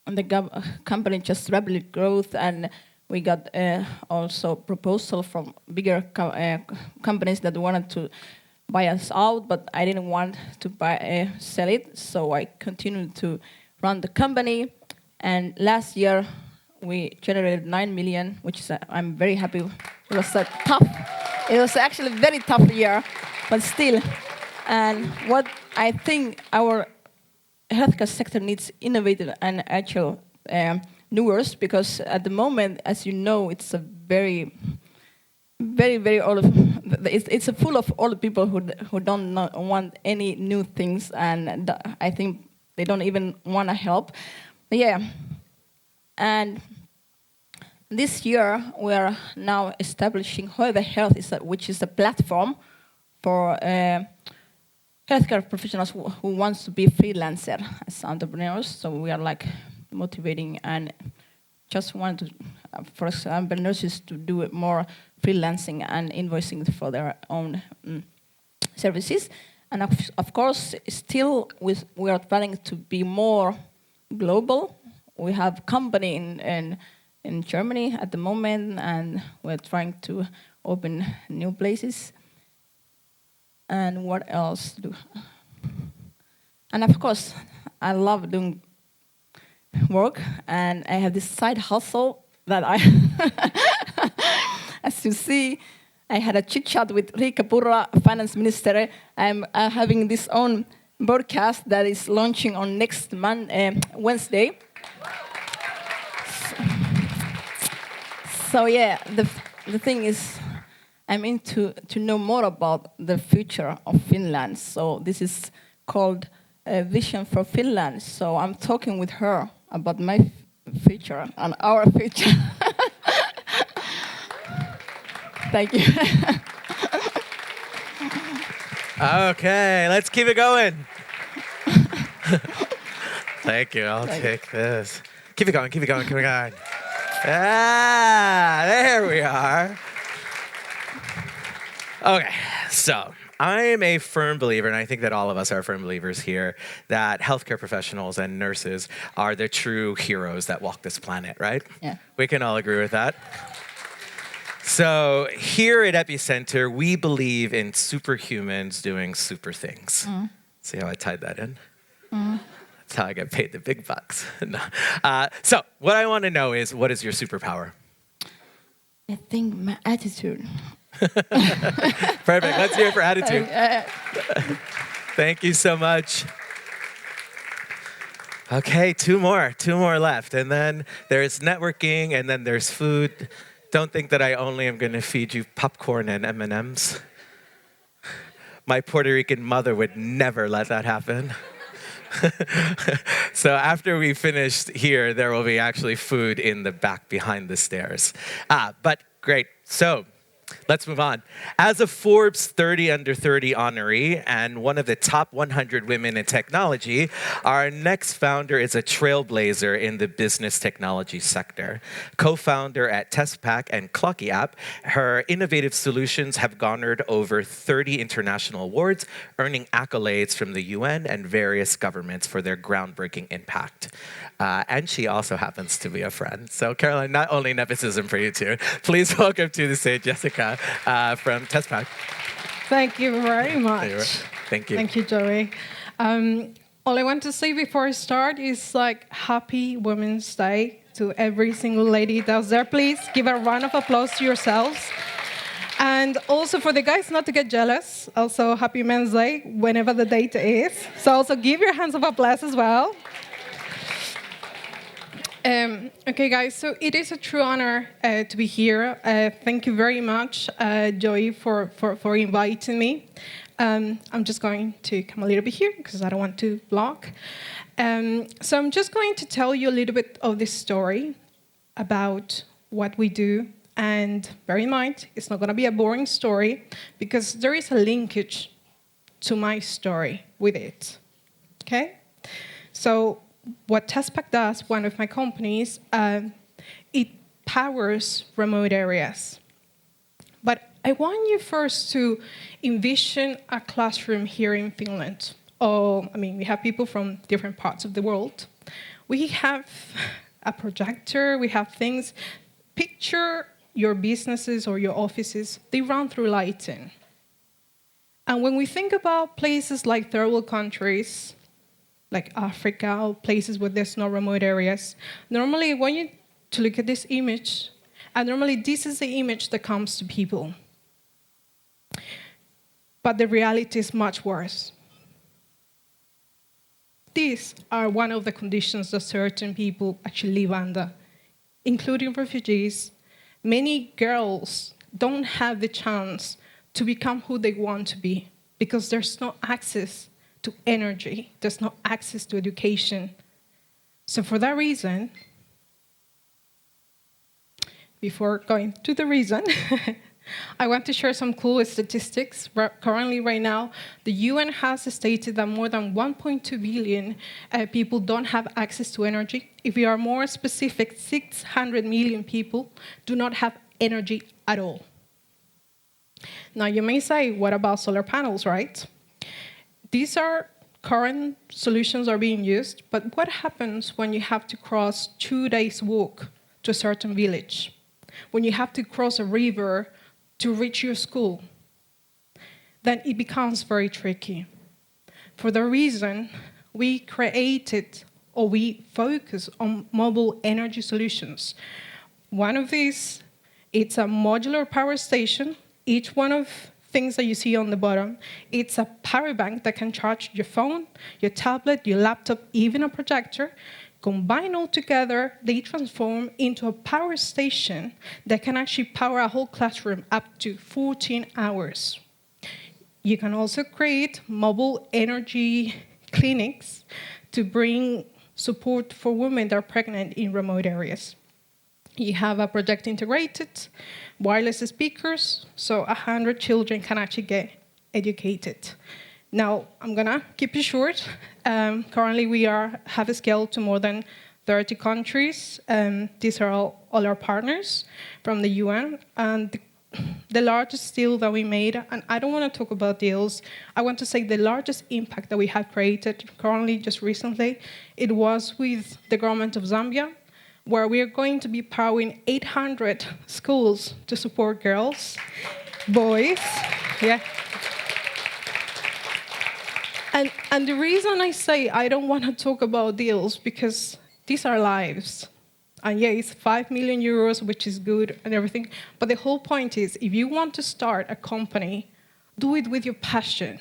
the company just rapidly growth, and we got also proposal from bigger companies that wanted to buy us out, but I didn't want to sell it, so I continued to run the company. And last year, we generated 9 million, which is I'm very happy. It was a tough. It was actually a very tough year, but still. And what I think our healthcare sector needs innovative and agile doers, because at the moment, as you know, it's a very old. It's a full of old people who don't want any new things, and I think they don't even want to help. But yeah, and this year we are now establishing Hoiwa Health, which is a platform for healthcare professionals who wants to be freelancer as entrepreneurs. So we are like motivating and just want to, for example, nurses to do more freelancing and invoicing for their own services. And of course, still we are planning to be more global. We have company in Germany at the moment, and we're trying to open new places. And what else And of course, I love doing work, and I have this side hustle that I, as you see, I had a chit chat with Riikka, finance minister. I'm having this own broadcast that is launching on next Wednesday. So yeah, the thing is, I'm into to know more about the future of Finland. So this is called a Vision for Finland. So I'm talking with her about my future and our future. Thank you. Okay, let's keep it going. Thank you. I'll take this. Keep it going, keep it going, keep it going. Ah, there we are. Okay, so I am a firm believer, and I think that all of us are firm believers here, that healthcare professionals and nurses are the true heroes that walk this planet, right? Yeah. We can all agree with that. So here at Epicenter, we believe in superhumans doing super things. See how I tied that in? That's how I get paid the big bucks. No. So what I want to know is, what is your superpower? I think my attitude. Perfect. Let's hear it for attitude. Thank you so much. Okay, two more left. And then there's networking, and then there's food. Don't think that I only am going to feed you popcorn and M&Ms. My Puerto Rican mother would never let that happen. So after we finish here, there will be actually food in the back behind the stairs. But great. So let's move on. As a Forbes 30 Under 30 honoree and one of the top 100 women in technology, our next founder is a trailblazer in the business technology sector. Co-founder at Tespack and Clocky App, her innovative solutions have garnered over 30 international awards, earning accolades from the UN and various governments for their groundbreaking impact. And she also happens to be a friend. So Caroline, not only nepotism for you two, please welcome to the stage Yesika from Tespack. Thank you very much. Thank you. Thank you, Joey. All I want to say before I start is happy Women's Day to every single lady out there. Please give a round of applause to yourselves. And also for the guys not to get jealous, also happy Men's Day whenever the date is. So also give your hands of applause as well. Okay, guys, so it is a true honor to be here. Thank you very much, Joey, for inviting me. I'm just going to come a little bit here because I don't want to block. So I'm just going to tell you a little bit of this story about what we do. And bear in mind, it's not going to be a boring story because there is a linkage to my story with it. Okay? So what Tespack does, one of my companies, it powers remote areas. But I want you first to envision a classroom here in Finland. We have people from different parts of the world. We have a projector, we have things. Picture your businesses or your offices, they run through lighting. And when we think about places like third world countries, like Africa, or places where there's no remote areas, normally when you to look at this image, and normally this is the image that comes to people. But the reality is much worse. These are one of the conditions that certain people actually live under, including refugees. Many girls don't have the chance to become who they want to be because there's no access to energy, there's no access to education. So for that reason, before going to the reason, I want to share some cool statistics. Currently, right now, the UN has stated that more than 1.2 billion people don't have access to energy. If we are more specific, 600 million people do not have energy at all. Now, you may say, what about solar panels, right? These are current solutions are being used, but what happens when you have to cross 2 days' walk to a certain village? When you have to cross a river to reach your school? Then it becomes very tricky. For the reason we created or we focus on mobile energy solutions. One of these, it's a modular power station. Each one of things that you see on the bottom, it's a power bank that can charge your phone, your tablet, your laptop, even a projector. Combined all together, they transform into a power station that can actually power a whole classroom up to 14 hours. You can also create mobile energy clinics to bring support for women that are pregnant in remote areas. You have a project integrated, wireless speakers, so 100 children can actually get educated. Now, I'm gonna keep it short. Currently, we have a scale to more than 30 countries. These are all our partners from the UN. And the largest deal that we made, and I don't want to talk about deals, I want to say the largest impact that we have created currently, just recently, it was with the government of Zambia, where we are going to be powering 800 schools to support girls, boys, yeah. And the reason I say I don't want to talk about deals, because these are lives. And yeah, it's 5 million euros, which is good and everything. But the whole point is, if you want to start a company, do it with your passion.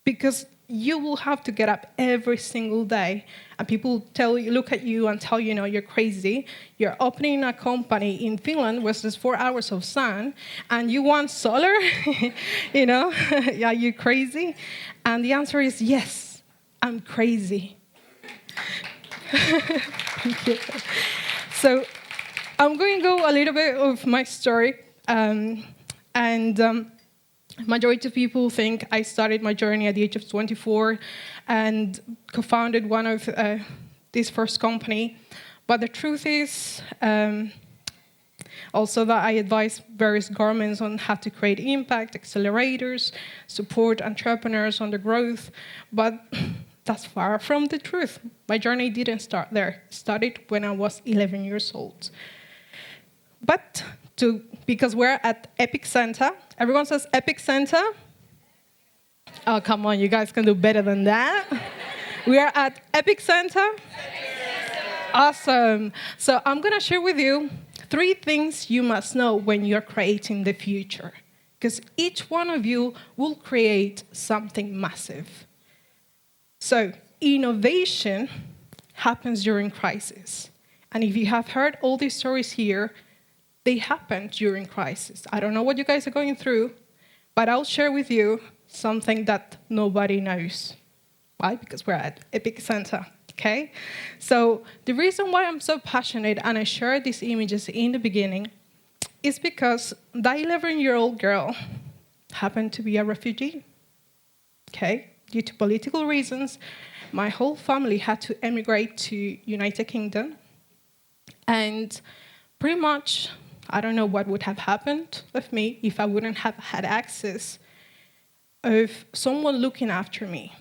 Because you will have to get up every single day, and people look at you and tell you, no, you're crazy. You're opening a company in Finland where there's 4 hours of sun, and you want solar? Yeah, you crazy? And the answer is yes, I'm crazy. Thank you. So I'm going to go a little bit of my story. Majority of people think I started my journey at the age of 24 and co-founded one of this first company. But the truth is also that I advise various governments on how to create impact, accelerators, support entrepreneurs on the growth. But that's far from the truth. My journey didn't start there. It started when I was 11 years old. But because we're at Epic Center, everyone says Epic Center? Oh, come on, you guys can do better than that. We are at Epic Center? Awesome. So I'm going to share with you 3 things you must know when you're creating the future. Because each one of you will create something massive. So innovation happens during crisis. And if you have heard all these stories here, they happen during crisis. I don't know what you guys are going through, but I'll share with you something that nobody knows. Why? Because we're at Epic Center, okay? So the reason why I'm so passionate and I shared these images in the beginning is because that 11-year-old girl happened to be a refugee, okay? Due to political reasons, my whole family had to emigrate to United Kingdom. And pretty much, I don't know what would have happened with me if I wouldn't have had access of someone looking after me.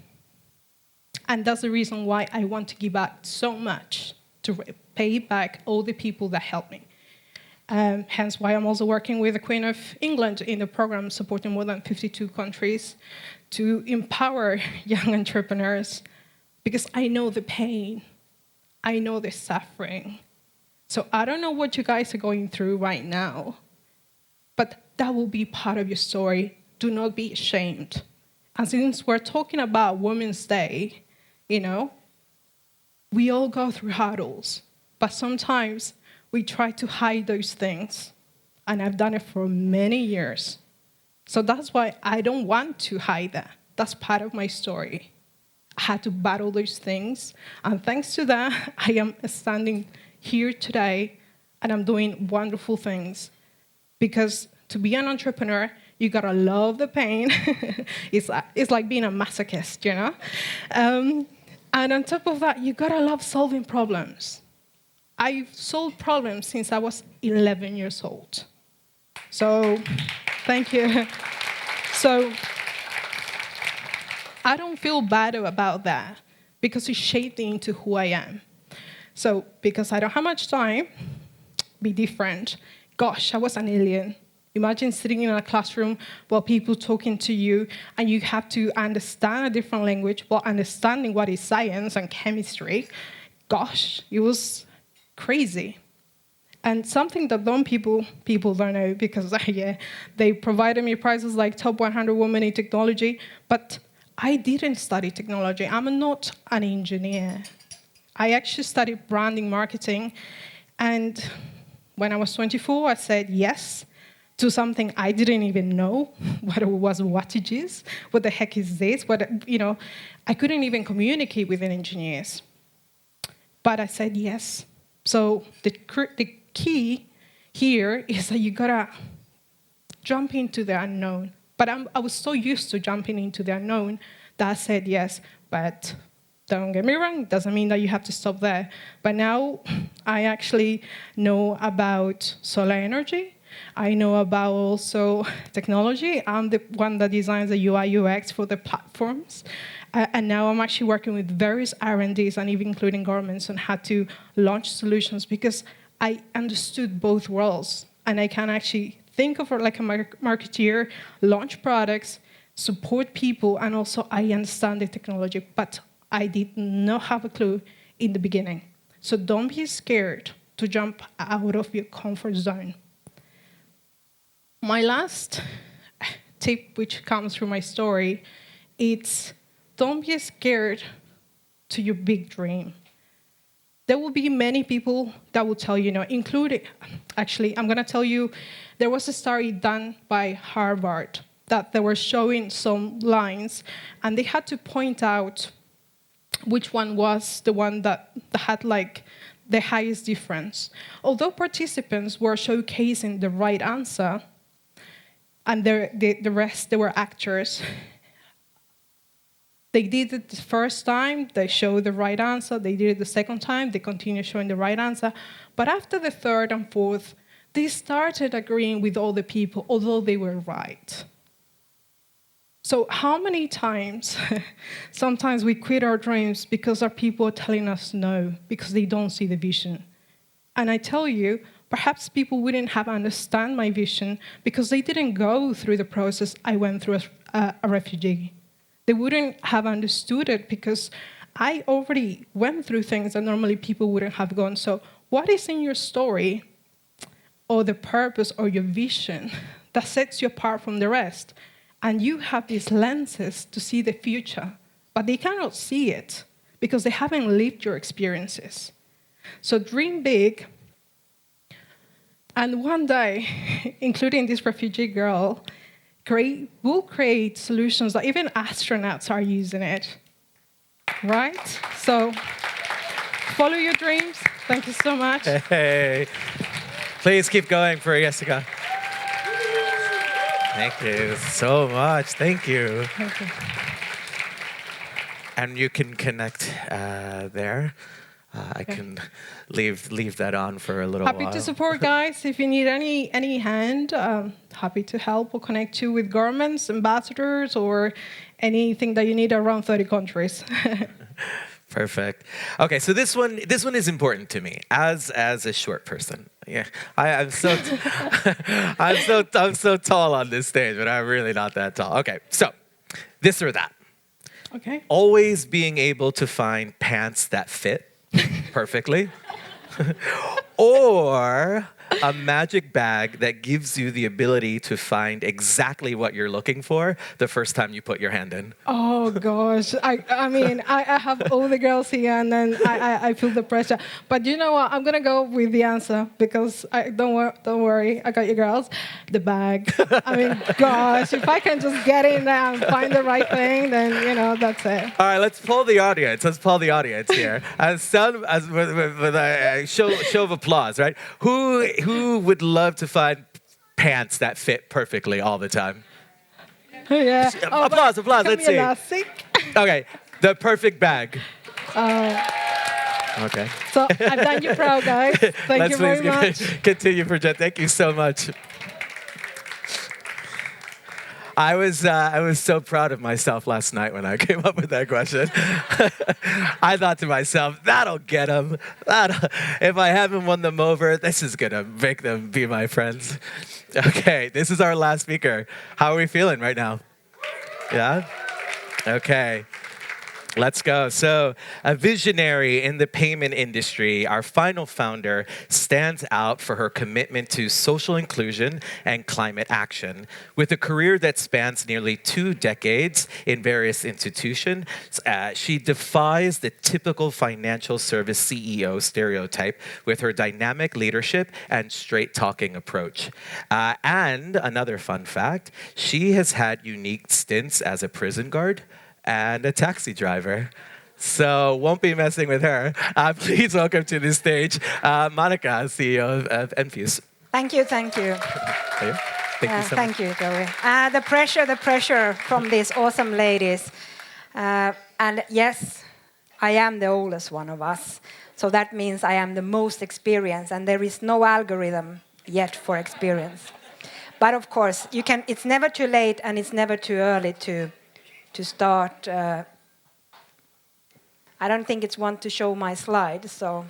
And that's the reason why I want to give back so much, to pay back all the people that helped me. Hence why I'm also working with the Queen of England in the program supporting more than 52 countries to empower young entrepreneurs, because I know the pain, I know the suffering, So I don't know what you guys are going through right now, but that will be part of your story. Do not be ashamed. And since we're talking about Women's Day, you know, we all go through hurdles, but sometimes we try to hide those things. And I've done it for many years. So that's why I don't want to hide that. That's part of my story. I had to battle those things. And thanks to that, I am standing here today and I'm doing wonderful things. Because to be an entrepreneur, you gotta love the pain. It's like being a masochist, you know? And on top of that, you gotta love solving problems. I've solved problems since I was 11 years old. So, thank you. So, I don't feel bad about that because it shaped me into who I am. So, because I don't have much time, be different. Gosh, I was an alien. Imagine sitting in a classroom while people talking to you and you have to understand a different language while understanding what is science and chemistry. Gosh, it was crazy. And something that people don't know because they provided me prizes like Top 100 Women in Technology, but I didn't study technology. I'm not an engineer. I actually studied branding marketing, and when I was 24, I said yes to something I didn't even know what it was, what it is, what the heck is this? I couldn't even communicate with the engineers. But I said yes. So the key here is that you gotta jump into the unknown. But I was so used to jumping into the unknown that I said yes, but don't get me wrong, it doesn't mean that you have to stop there. But now I actually know about solar energy. I know about also technology. I'm the one that designs the UI UX for the platforms. And now I'm actually working with various R&Ds and even including governments on how to launch solutions because I understood both worlds. And I can actually think of it like a marketeer, launch products, support people, and also I understand the technology. But I did not have a clue in the beginning. So don't be scared to jump out of your comfort zone. My last tip, which comes from my story, it's don't be scared to your big dream. There will be many people that will tell you, including, actually, I'm going to tell you, there was a study done by Harvard that they were showing some lines, and they had to point out which one was the one that had like the highest difference. Although participants were showcasing the right answer, and the rest, they were actors, they did it the first time, they showed the right answer, they did it the second time, they continued showing the right answer, but after the third and fourth, they started agreeing with all the people, although they were right. So how many times, sometimes we quit our dreams because our people are telling us no, because they don't see the vision. And I tell you, perhaps people wouldn't have understand my vision because they didn't go through the process I went through as a refugee. They wouldn't have understood it because I already went through things that normally people wouldn't have gone. So what is in your story or the purpose or your vision that sets you apart from the rest? And you have these lenses to see the future, but they cannot see it because they haven't lived your experiences. So dream big. And one day, including this refugee girl, we'll create solutions that even astronauts are using it, right? So follow your dreams. Thank you so much. Hey, please keep going for Yesika. Thank you so much. Thank you. Thank you. And you can connect there. I can leave that on for a little while. Happy to support, guys. If you need any hand, happy to help or connect you with governments, ambassadors, or anything that you need around 30 countries. Perfect. Okay, so this one is important to me as a short person. Yeah, I'm so I'm so tall on this stage, but I'm really not that tall. Okay, so this or that. Okay. Always being able to find pants that fit perfectly. or a magic bag that gives you the ability to find exactly what you're looking for the first time you put your hand in. Oh gosh, I mean, I have all the girls here, and then I feel the pressure. But you know what? I'm gonna go with the answer because don't worry, I got you girls. The bag. I mean, gosh, if I can just get in there and find the right thing, then that's it. All right, let's poll the audience. Let's poll the audience here. With a show of applause, right? Who would love to find pants that fit perfectly all the time? Yeah. Applause. Let's see. Okay, the perfect bag. Okay. So I've done you proud, guys. Thank you very much. Continue, Bridget. Thank you so much. I was so proud of myself last night when I came up with that question. I thought to myself, that'll get them. If I haven't won them over, this is gonna make them be my friends. Okay, this is our last speaker. How are we feeling right now? Yeah? Okay. Let's go. So, a visionary in the payment industry, our final founder stands out for her commitment to social inclusion and climate action. With a career that spans nearly 2 decades in various institutions, she defies the typical financial service CEO stereotype with her dynamic leadership and straight-talking approach. And another fun fact, she has had unique stints as a prison guard and a taxi driver. So won't be messing with her. Please welcome to the stage, Monika, CEO of Enfuce. Thank you. Thank you so Thank much. you, Joey. The pressure from these awesome ladies. And yes, I am the oldest one of us. So that means I am the most experienced, and there is no algorithm yet for experience. But of course, it's never too late and it's never too early to start. I don't think it's one to show my slide, so.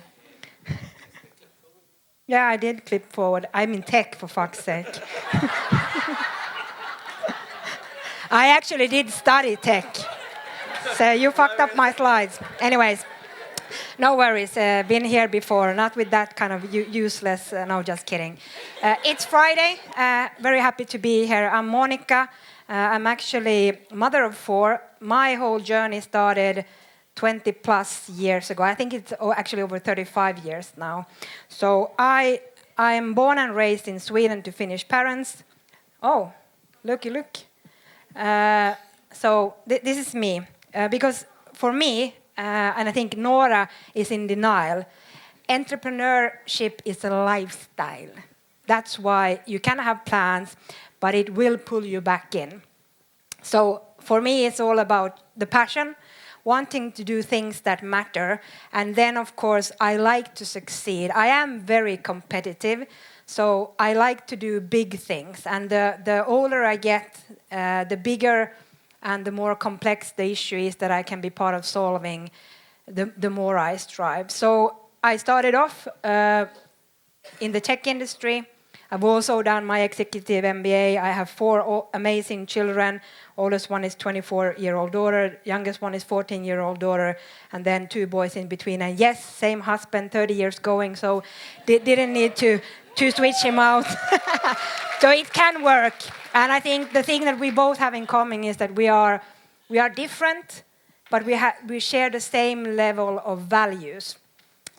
Yeah, I did clip forward. I'm in tech, for fuck's sake. I actually did study tech. So you fucked up my slides. Anyways, no worries. Been here before, not with that kind of useless, no, just kidding. It's Friday. Very happy to be here. I'm Monika. I'm actually mother of 4. My whole journey started 20 plus years ago. I think it's actually over 35 years now. So I'm born and raised in Sweden to Finnish parents. Oh, looky. So this is me. Because for me, and I think Nora is in denial, entrepreneurship is a lifestyle. That's why you can have plans, but it will pull you back in. So for me, it's all about the passion, wanting to do things that matter. And then, of course, I like to succeed. I am very competitive, so I like to do big things. And the older I get, the bigger and the more complex the issue is that I can be part of solving, the more I strive. So I started off in the tech industry. I've also done my executive MBA. I have 4 amazing children. Oldest one is 24-year-old daughter. Youngest one is 14-year-old daughter. And then 2 boys in between. And yes, same husband, 30 years going. So didn't need to switch him out. So it can work. And I think the thing that we both have in common is that we are different, but we share the same level of values.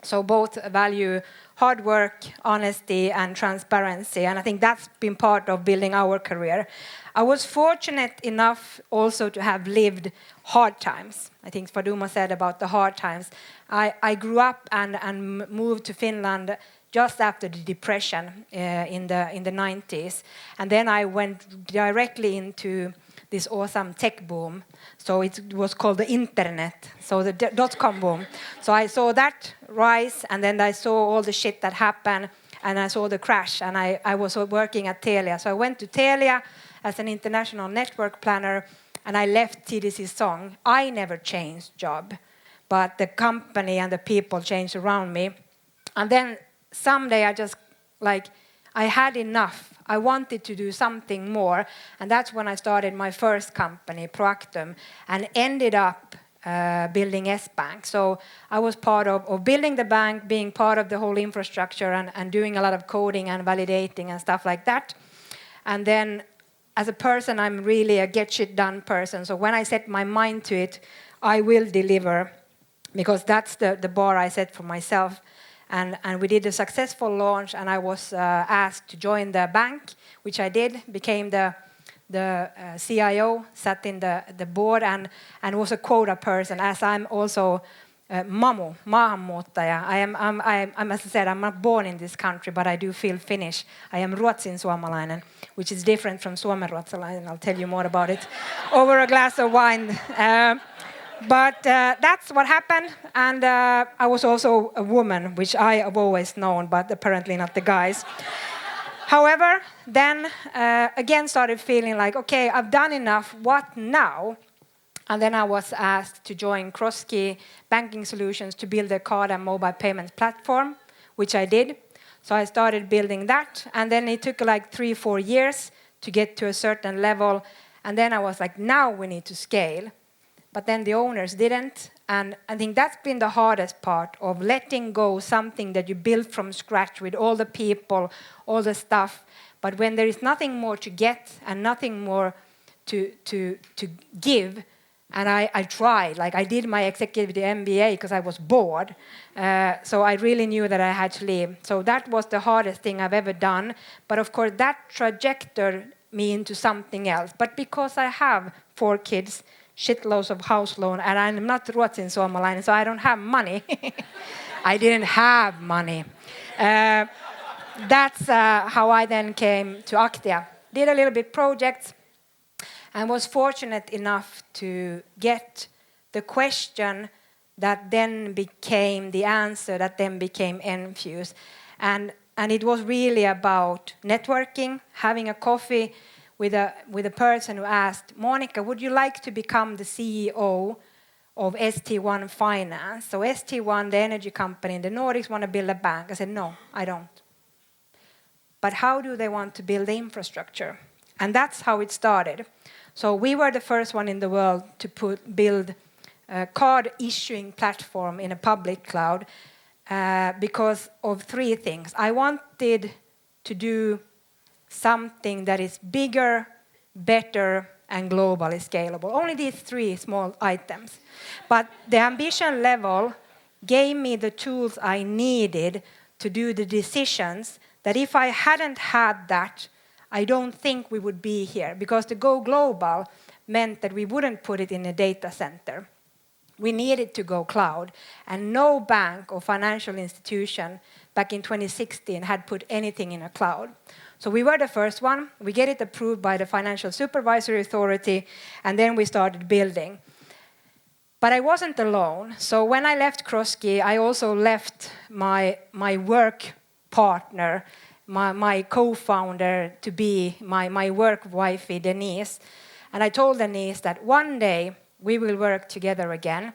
So both value hard work, honesty, and transparency. And I think that's been part of building our career. I was fortunate enough also to have lived hard times. I think Fadumo said about the hard times. I grew up and moved to Finland just after the depression in the 90s. And then I went directly into this awesome tech boom. So it was called the internet, so the dot-com boom. So I saw that rise, and then I saw all the shit that happened, and I saw the crash, and I was working at Telia. So I went to Telia as an international network planner, and I left TDC Song. I never changed job, but the company and the people changed around me. And then someday I had enough. I wanted to do something more, and that's when I started my first company, Proactum, and ended up building S-Bank. So I was part of building the bank, being part of the whole infrastructure and doing a lot of coding and validating and stuff like that. And then as a person, I'm really a get shit done person. So when I set my mind to it, I will deliver, because that's the bar I set for myself. And we did a successful launch, and I was asked to join the bank, which I did, became the CIO, sat in the board, and was a quota person, as I'm also mamu, maahanmuuttaja. I'm, as I said, I'm not born in this country, but I do feel Finnish. I am ruotsin-suomalainen, which is different from suomenruotsalainen. I'll tell you more about it over a glass of wine. But that's what happened, and I was also a woman, which I have always known, but apparently not the guys. However, then again started feeling like, okay, I've done enough, what now? And then I was asked to join Crosskey Banking Solutions to build a card and mobile payments platform, which I did. So I started building that, and then it took like 3-4 years to get to a certain level, and then I was like, now we need to scale. But then the owners didn't, and I think that's been the hardest part of letting go something that you built from scratch with all the people, all the stuff. But when there is nothing more to get and nothing more to give, and I tried, like I did my executive MBA because I was bored, so I really knew that I had to leave. So that was the hardest thing I've ever done. But of course that trajectory me into something else. But because I have 4 kids, shitloads of house loan, and I'm not ruotsin-suomalainen, so I don't have money. I didn't have money. That's how I then came to Actia. Did a little bit projects, and was fortunate enough to get the question that then became the answer, that then became Enfuce. And it was really about networking, having a coffee with a person who asked, Monika, would you like to become the CEO of ST1 Finance? So ST1, the energy company in the Nordics, want to build a bank. I said, no, I don't. But how do they want to build the infrastructure? And that's how it started. So we were the first one in the world to build a card issuing platform in a public cloud because of 3 things. I wanted to do something that is bigger, better, and globally scalable. Only these 3 small items. But the ambition level gave me the tools I needed to do the decisions that if I hadn't had that, I don't think we would be here. Because to go global meant that we wouldn't put it in a data center. We needed to go cloud. And no bank or financial institution back in 2016 had put anything in a cloud. So we were the first one. We get it approved by the Financial Supervisory Authority, and then we started building. But I wasn't alone. So when I left Crosskey, I also left my work partner, my co-founder, to be my work wifey, Denise. And I told Denise that one day we will work together again.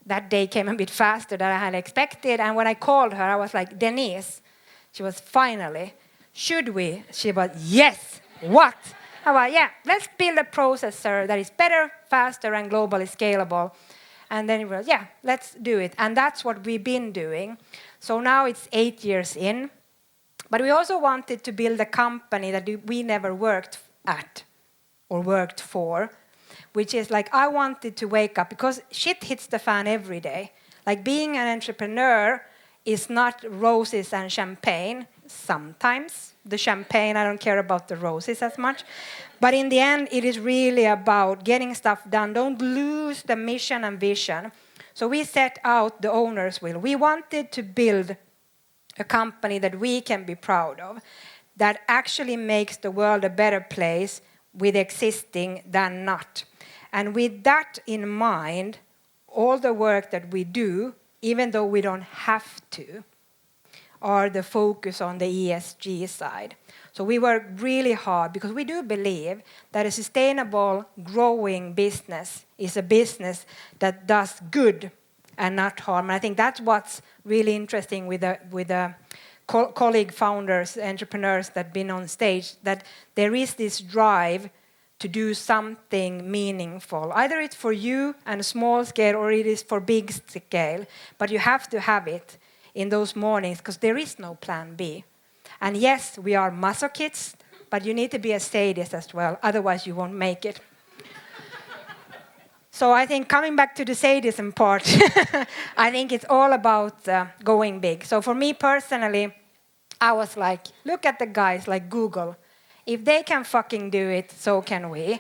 That day came a bit faster than I had expected. And when I called her, I was like, Denise, she was finally, should we? She was, yes, what? I was, yeah, let's build a processor that is better, faster, and globally scalable. And then it was, yeah, let's do it. And that's what we've been doing. So now it's 8 years in. But we also wanted to build a company that we never worked at or worked for, which is like I wanted to wake up because shit hits the fan every day. Like being an entrepreneur is not roses and champagne. Sometimes the champagne, I don't care about the roses as much. But in the end, it is really about getting stuff done. Don't lose the mission and vision. So we set out the owner's will. We wanted to build a company that we can be proud of, that actually makes the world a better place with existing than not. And with that in mind, all the work that we do, even though we don't have to, are the focus on the ESG side. So we work really hard because we do believe that a sustainable, growing business is a business that does good and not harm. And I think that's what's really interesting with the colleague founders, entrepreneurs that have been on stage, that there is this drive to do something meaningful. Either it's for you and a small scale or it is for big scale, but you have to have it in those mornings because there is no plan B. And yes, we are masochists, but you need to be a sadist as well, otherwise you won't make it. So I think coming back to the sadism part, I think it's all about going big. So for me personally, I was like, look at the guys like Google. If they can fucking do it, so can we.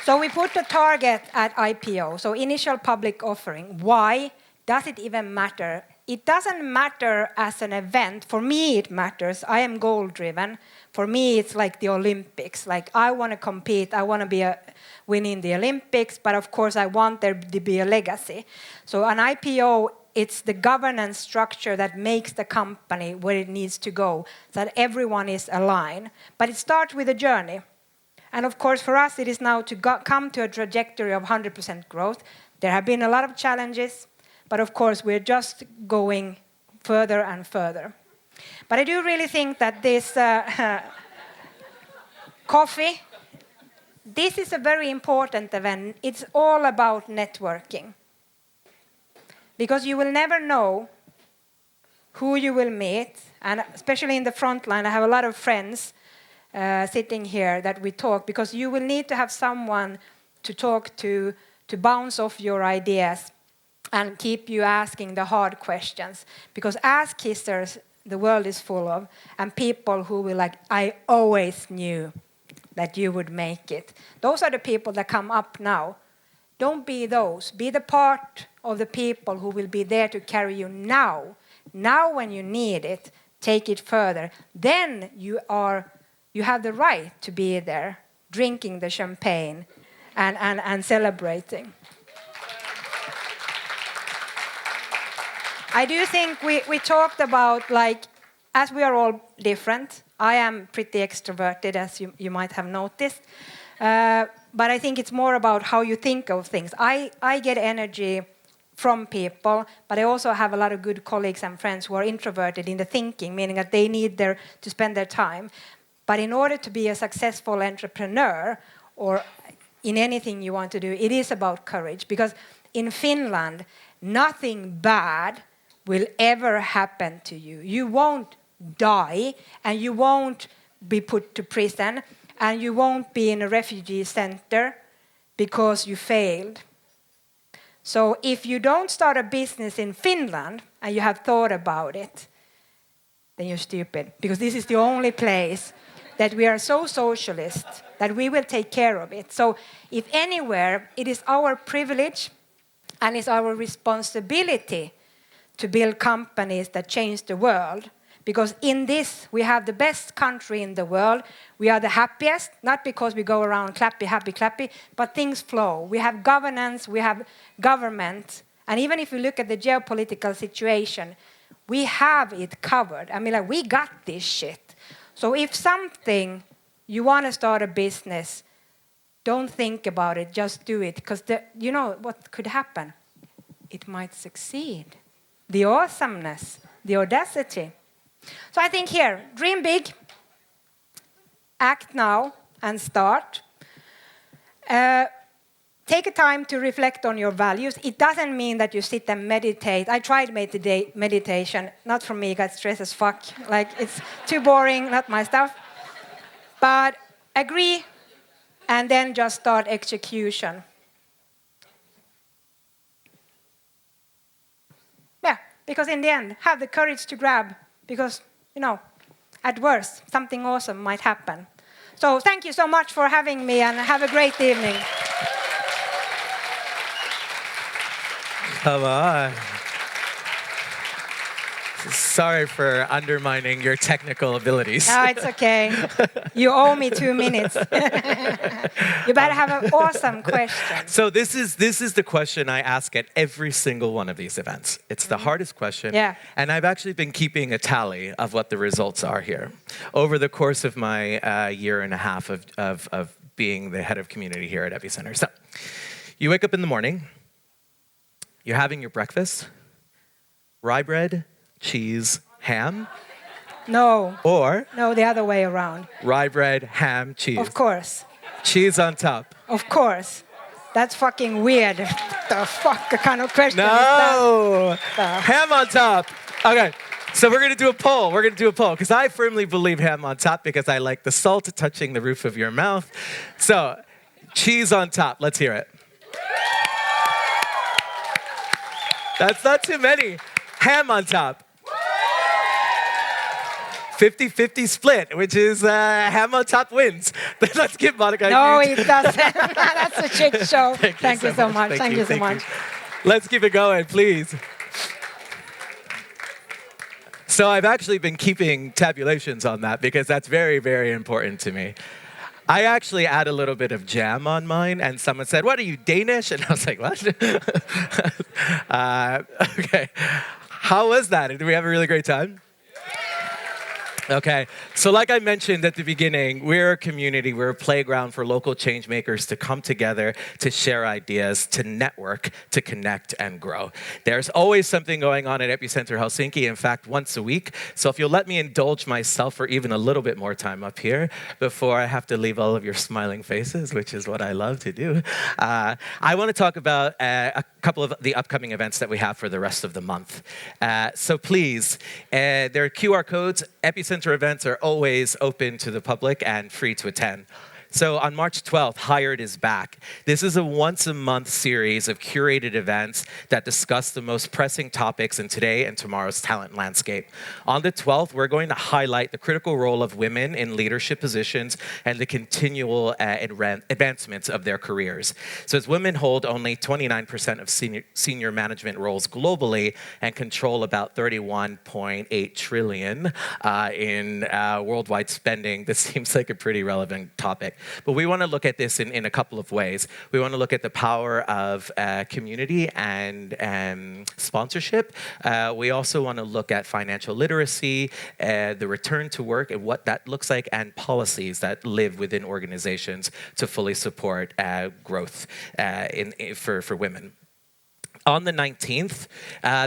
So we put the target at IPO, so initial public offering. Why does it even matter? It doesn't matter as an event. For me, it matters. I am goal-driven. For me, it's like the Olympics. Like, I want to compete. I want to be winning the Olympics, but of course, I want there to be a legacy. So an IPO, it's the governance structure that makes the company where it needs to go, so that everyone is aligned. But it starts with a journey. And of course, for us, it is now to come to a trajectory of 100% growth. There have been a lot of challenges, but of course, we're just going further and further. But I do really think that this coffee, this is a very important event. It's all about networking. Because you will never know who you will meet. And especially in the front line, I have a lot of friends sitting here that we talk, because you will need to have someone to talk to bounce off your ideas and keep you asking the hard questions. Because ass kissers, the world is full of, and people who will like, I always knew that you would make it. Those are the people that come up now. Don't be those. Be the part of the people who will be there to carry you now. Now when you need it, take it further. Then you have the right to be there, drinking the champagne and celebrating. I do think we talked about, like, as we are all different, I am pretty extroverted, as you might have noticed. But I think it's more about how you think of things. I get energy from people, but I also have a lot of good colleagues and friends who are introverted in the thinking, meaning that they need to spend their time. But in order to be a successful entrepreneur, or in anything you want to do, it is about courage. Because in Finland, nothing bad will ever happen to you. You won't die, and you won't be put to prison, and you won't be in a refugee center because you failed. So if you don't start a business in Finland and you have thought about it, then you're stupid. Because this is the only place that we are so socialist that we will take care of it. So if anywhere, it is our privilege and it's our responsibility to build companies that change the world. Because in this, we have the best country in the world. We are the happiest, not because we go around clappy, happy, clappy, but things flow. We have governance, we have government. And even if you look at the geopolitical situation, we have it covered. I mean, like, we got this shit. So if something, you want to start a business, don't think about it, just do it. Because you know what could happen? It might succeed. The awesomeness, the audacity. So I think here, dream big, act now and start. Take a time to reflect on your values. It doesn't mean that you sit and meditate. I tried meditation, not for me, got stressed as fuck. Like, it's too boring, not my stuff. But agree and then just start execution. Yeah, because in the end, have the courage to grab. Because, you know, at worst, something awesome might happen. So thank you so much for having me, and have a great evening. Come on. Sorry for undermining your technical abilities. No, it's okay. You owe me 2 minutes. You better have an awesome question. So this is the question I ask at every single one of these events. It's the hardest question. Yeah. And I've actually been keeping a tally of what the results are here over the course of my year and a half of being the head of community here at Epicenter. So you wake up in the morning, you're having your breakfast, rye bread, cheese, ham, No. Or No, the other way around. rye bread, ham, cheese. Of course. Cheese on top. Of course. That's fucking weird. The fuck kind of question is that? No! Ham on top. Okay. So we're gonna do a poll. We're gonna do a poll because I firmly believe ham on top because I like the salt touching the roof of your mouth. So, cheese on top. Let's hear it. That's not too many. Ham on top. 50-50 split, which is ham on top wins. Let's give Monika. No, it doesn't. That's a shit show. Thank you so much. Thank you so much. Let's keep it going, please. So I've actually been keeping tabulations on that because that's very, very important to me. I actually add a little bit of jam on mine, and someone said, "What are you, Danish?" And I was like, "What?" Okay. How was that? Did we have a really great time? Okay, so like I mentioned at the beginning, we're a community, we're a playground for local change makers to come together, to share ideas, to network, to connect and grow. There's always something going on at Epicenter Helsinki, in fact, once a week. So if you'll let me indulge myself for even a little bit more time up here before I have to leave all of your smiling faces, which is what I love to do, I want to talk about a couple of the upcoming events that we have for the rest of the month. So please, there are QR codes. Epicenter events are always open to the public and free to attend. So on March 12th, Hired is back. This is a once-a-month series of curated events that discuss the most pressing topics in today and tomorrow's talent landscape. On the 12th, we're going to highlight the critical role of women in leadership positions and the continual advancements of their careers. So as women hold only 29% of senior management roles globally and control about 31.8 trillion in worldwide spending, this seems like a pretty relevant topic. But we want to look at this in a couple of ways. We want to look at the power of community and sponsorship. We also want to look at financial literacy, the return to work and what that looks like, and policies that live within organizations to fully support growth for women. On the 19th,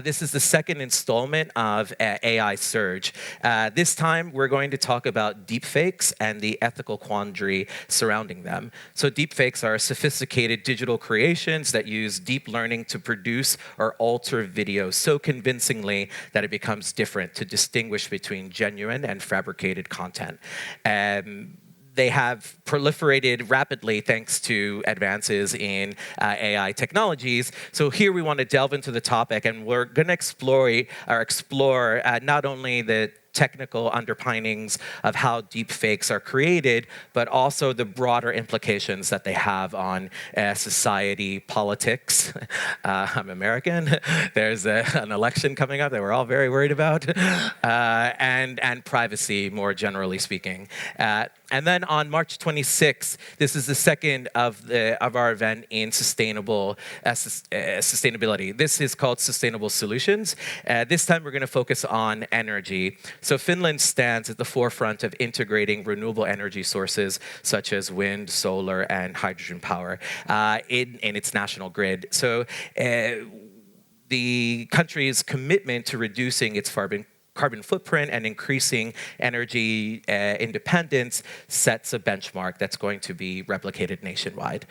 this is the second installment of AI Surge. This time, we're going to talk about deepfakes and the ethical quandary surrounding them. So deepfakes are sophisticated digital creations that use deep learning to produce or alter video so convincingly that it becomes different to distinguish between genuine and fabricated content. They have proliferated rapidly thanks to advances in AI technologies. So here we want to delve into the topic, and we're going to explore not only the technical underpinnings of how deepfakes are created, but also the broader implications that they have on society, politics. I'm American. There's an election coming up that we're all very worried about, and privacy, more generally speaking. And then on March 26th, this is the second of our event in sustainability. This is called Sustainable Solutions. This time we're going to focus on energy. So Finland stands at the forefront of integrating renewable energy sources such as wind, solar, and hydrogen power in its national grid. So the country's commitment to reducing its carbon footprint and increasing energy independence sets a benchmark that's going to be replicated nationwide.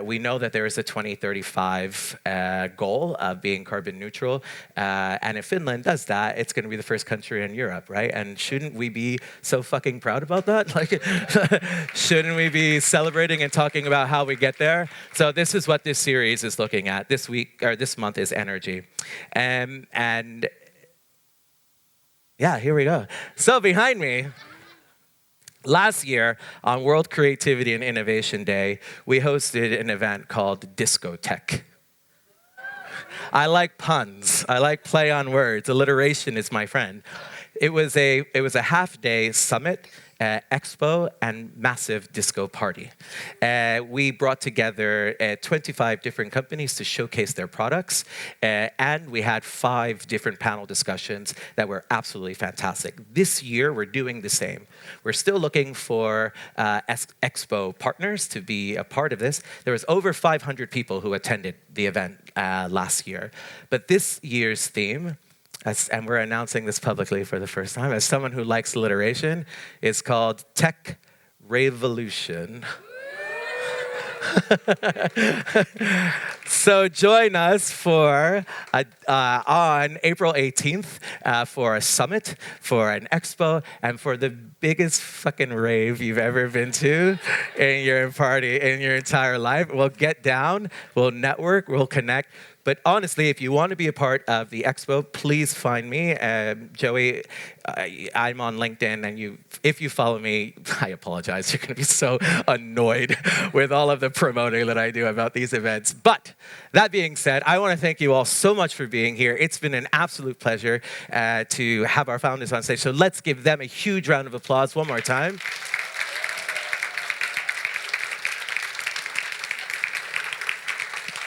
We know that there is a 2035 goal of being carbon neutral, and if Finland does that, it's going to be the first country in Europe, right? And shouldn't we be so fucking proud about that? Like, shouldn't we be celebrating and talking about how we get there? So this is what this series is looking at. This month is energy, and yeah, here we go. So behind me, last year on World Creativity and Innovation Day, we hosted an event called Discotech. I like puns. I like play on words. Alliteration is my friend. It was a half-day summit, expo, and massive disco party. We brought together 25 different companies to showcase their products, and we had 5 different panel discussions that were absolutely fantastic. This year, we're doing the same. We're still looking for expo partners to be a part of this. There was over 500 people who attended the event last year. But this year's theme and we're announcing this publicly for the first time, as someone who likes alliteration, it's called Tech Revolution. So join us for on April 18th for a summit, for an expo, and for the biggest fucking rave you've ever been to in your entire life. We'll get down, we'll network, we'll connect. But honestly, if you want to be a part of the expo, please find me. Joey, I'm on LinkedIn, and if you follow me, I apologize. You're going to be so annoyed with all of the promoting that I do about these events. But that being said, I want to thank you all so much for being here. It's been an absolute pleasure to have our founders on stage. So let's give them a huge round of applause one more time.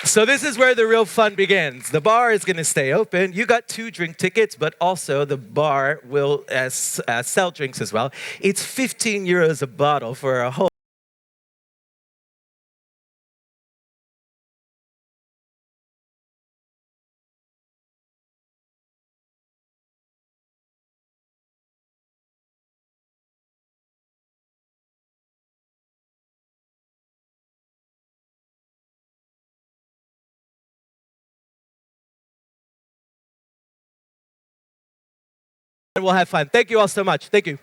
So this is where the real fun begins. The bar is going to stay open. You got 2 drink tickets, but also the bar will sell drinks as well. It's 15 euros a bottle for a whole and we'll have fun. Thank you all so much. Thank you.